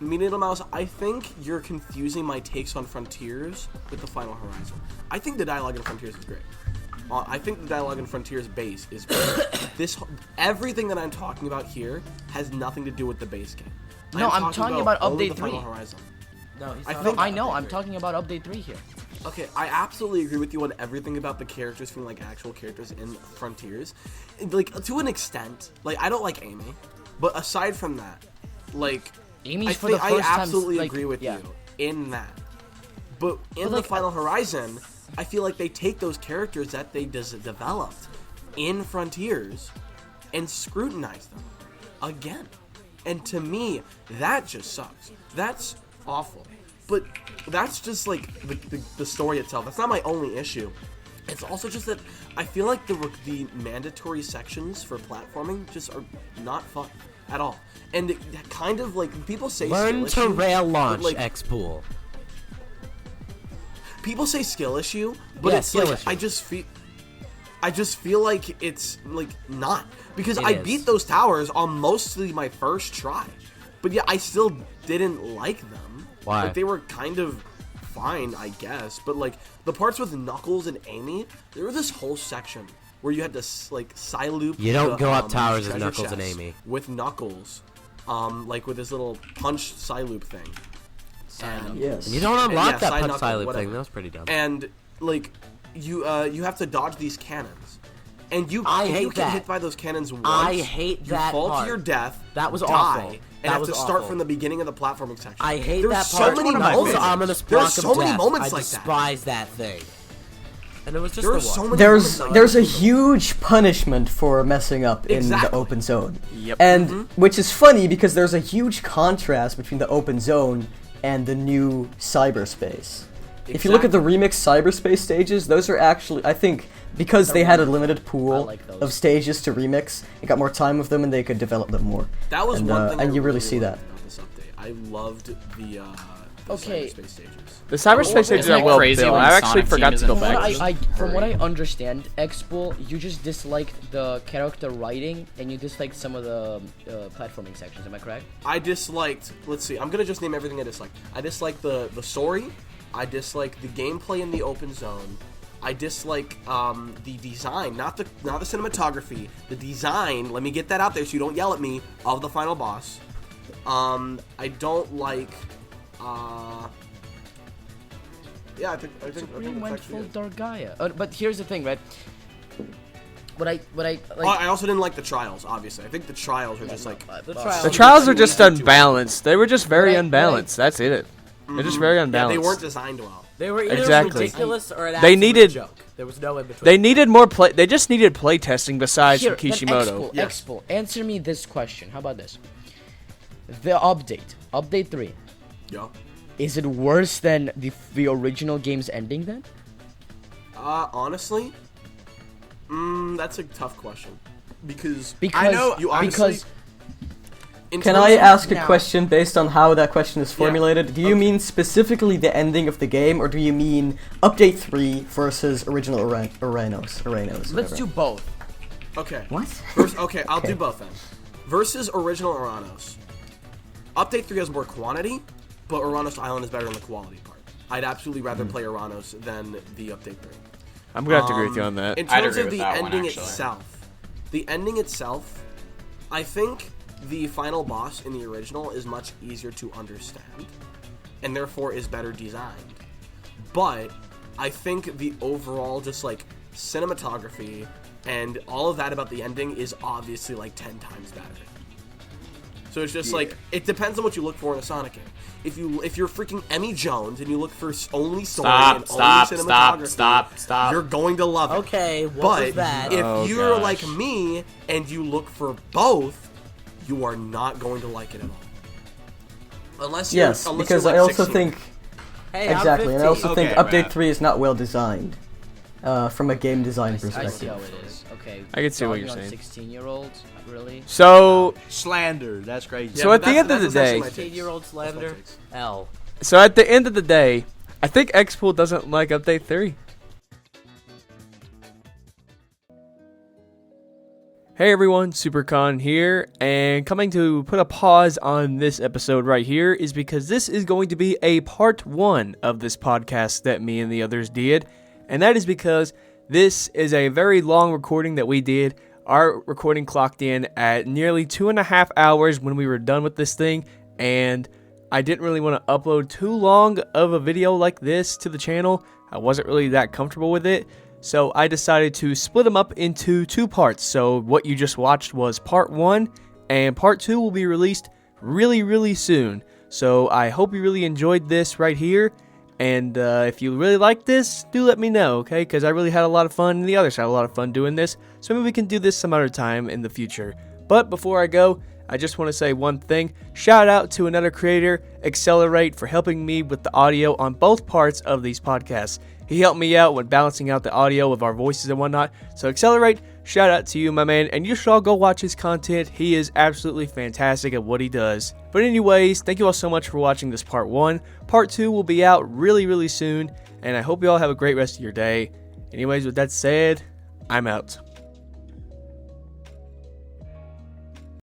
Little Mouse, I think you're confusing my takes on Frontiers with the Final Horizon. I think the dialogue in Frontiers is great. I think the dialogue in Frontiers base is great. Everything that I'm talking about here has nothing to do with the base game. No, I'm talking about only Update the Final 3. Horizon. No, he's I talking think- about I know, Update I'm 3. talking about Update 3 here. Okay, I absolutely agree with you on everything about the characters feeling like actual characters in Frontiers. Like, to an extent. Like, I don't like Amy. But aside from that, like, Amy's I for the think I first time, absolutely like, agree with yeah. you in that. But in But, the like, Final Horizon, I feel like they take those characters that they developed in Frontiers and scrutinize them again. And to me, that just sucks. That's awful. But that's just like the story itself. That's not my only issue. It's also just that I feel like the mandatory sections for platforming just are not fun at all. And it kind of like people say Learn skill to issue, rail but, launch like, X-Pool. people say skill issue, but Yeah, it's skill like issue. I just feel like it's like not because It I is. beat those towers on mostly my first try, but yeah, I still didn't like them. Why? Like they were kind of fine, I guess, but like the parts with Knuckles and Amy, there was this whole section where you had to like side loop. You don't the, go up towers as treasure Knuckles and chests Amy. with Knuckles, like with this little punch side loop thing. And Yes. You don't unlock yeah, that side punch knuckle, silent whatever. thing. That was pretty dumb. And like you have to dodge these cannons, and I if hate you get that. hit by those cannons once, I hate you that fall part. to your death. That was die, awful. and That have was to start awful. from the beginning of the platforming section. I hate There's that so part. many Knuckles' moments. ominous There's block so of many death. moments I like that. despise that thing. And it was just There the are so one. many There's moments there's a like huge punishment for messing up in the Exactly. open zone. Yep. And which is funny because there's a huge contrast between the open zone and the new cyberspace. If you look at the remix cyberspace stages, those are actually, I think, because they had a limited pool like those. of stages to remix, it got more time with them and they could develop them more. That was and, one thing, and I you really see liked that. about this update. I loved the Okay. cyberspace stages. The cyberspace stages Isn't are it well crazy built. when I actually Sonic forgot Team to go isn't back. full? From what I understand, X-Pool, you just disliked the character writing and you disliked some of the platforming sections. Am I correct? I disliked. Let's see. I'm gonna just name everything I disliked. I disliked the story. I disliked the gameplay in the open zone. I dislike the design, not the cinematography. The design. Let me get that out there so you don't yell at me. Of the final boss. I don't like. Yeah, I think Supreme that's went actually full it. Dargaea. But here's the thing, right? What I like. Oh, I also didn't like the trials. Obviously, I think the trials are just like The trials are just unbalanced. They were just very Right, unbalanced. That's it. They're just very yeah, unbalanced. they weren't designed well. They were either Exactly. ridiculous or an They absolute needed- joke. There was no in between. They needed more play. They just needed play testing besides Here, from then Kishimoto. Yes. X-Pool, answer me this question. How about this? The update 3. Yeah. Is it worse than the original game's ending then? Honestly, that's a tough question because Because know you honestly. because in Can terms I of- ask a now- question based on how that question is formulated? Do you Okay. mean specifically the ending of the game, or do you mean Update 3 versus original Aranos? let's whatever? do both. Okay. What? Okay, I'll do both then. Versus original Uranos. Update 3 has more quantity, but Uranos Island is better in the quality part. I'd absolutely rather play Uranos than the Update 3. I'm gonna have to agree with you on that. In I'd terms agree of with the that one, ending actually. itself, I think the final boss in the original is much easier to understand, and therefore is better designed. But I think the overall just like cinematography and all of that about the ending is obviously like 10 times better. So it's just like it depends on what you look for in a Sonic game. If you're freaking Emmy Jones and you look for only story and only cinematography, stop. you're going to love it. Okay, what But was that? if Oh, you're gosh. like me and you look for both, you are not going to like it at all. Unless you're, Yes, unless because you're I like also 16. think Hey, I'm exactly, and I 15. also think Okay, Update Matt. 3 is not well designed. from a game design I see perspective. how it is. Okay. I can see what you're dogging on saying. 16-year-olds, really? So Slander. That's crazy. So at the end of the day- 16-year-old slander. L. at the end of the day, I think Xpool doesn't like update 3. Hey everyone, SuperCon here, and coming to put a pause on this episode right here is because this is going to be a part 1 of this podcast that me and the others did, and that is because this is a very long recording that we did. Our recording clocked in at nearly 2.5 hours when we were done with this thing, and I didn't really want to upload too long of a video like this to the channel. I wasn't really that comfortable with it. So I decided to split them up into 2 parts. So what you just watched was part 1, and part 2 will be released really soon. So I hope you really enjoyed this right here. And if you really like this, do let me know, okay? Because I really had a lot of fun, and the others had a lot of fun doing this. So maybe we can do this some other time in the future. But before I go, I just want to say one thing. Shout out to another creator, Accelerate, for helping me with the audio on both parts of these podcasts. He helped me out when balancing out the audio of our voices and whatnot. So Accelerate, shout out to you, my man, and you should all go watch his content. He is absolutely fantastic at what he does. But anyways, thank you all so much for watching this part 1. Part 2 will be out really soon, and I hope you all have a great rest of your day. Anyways, with that said, I'm out.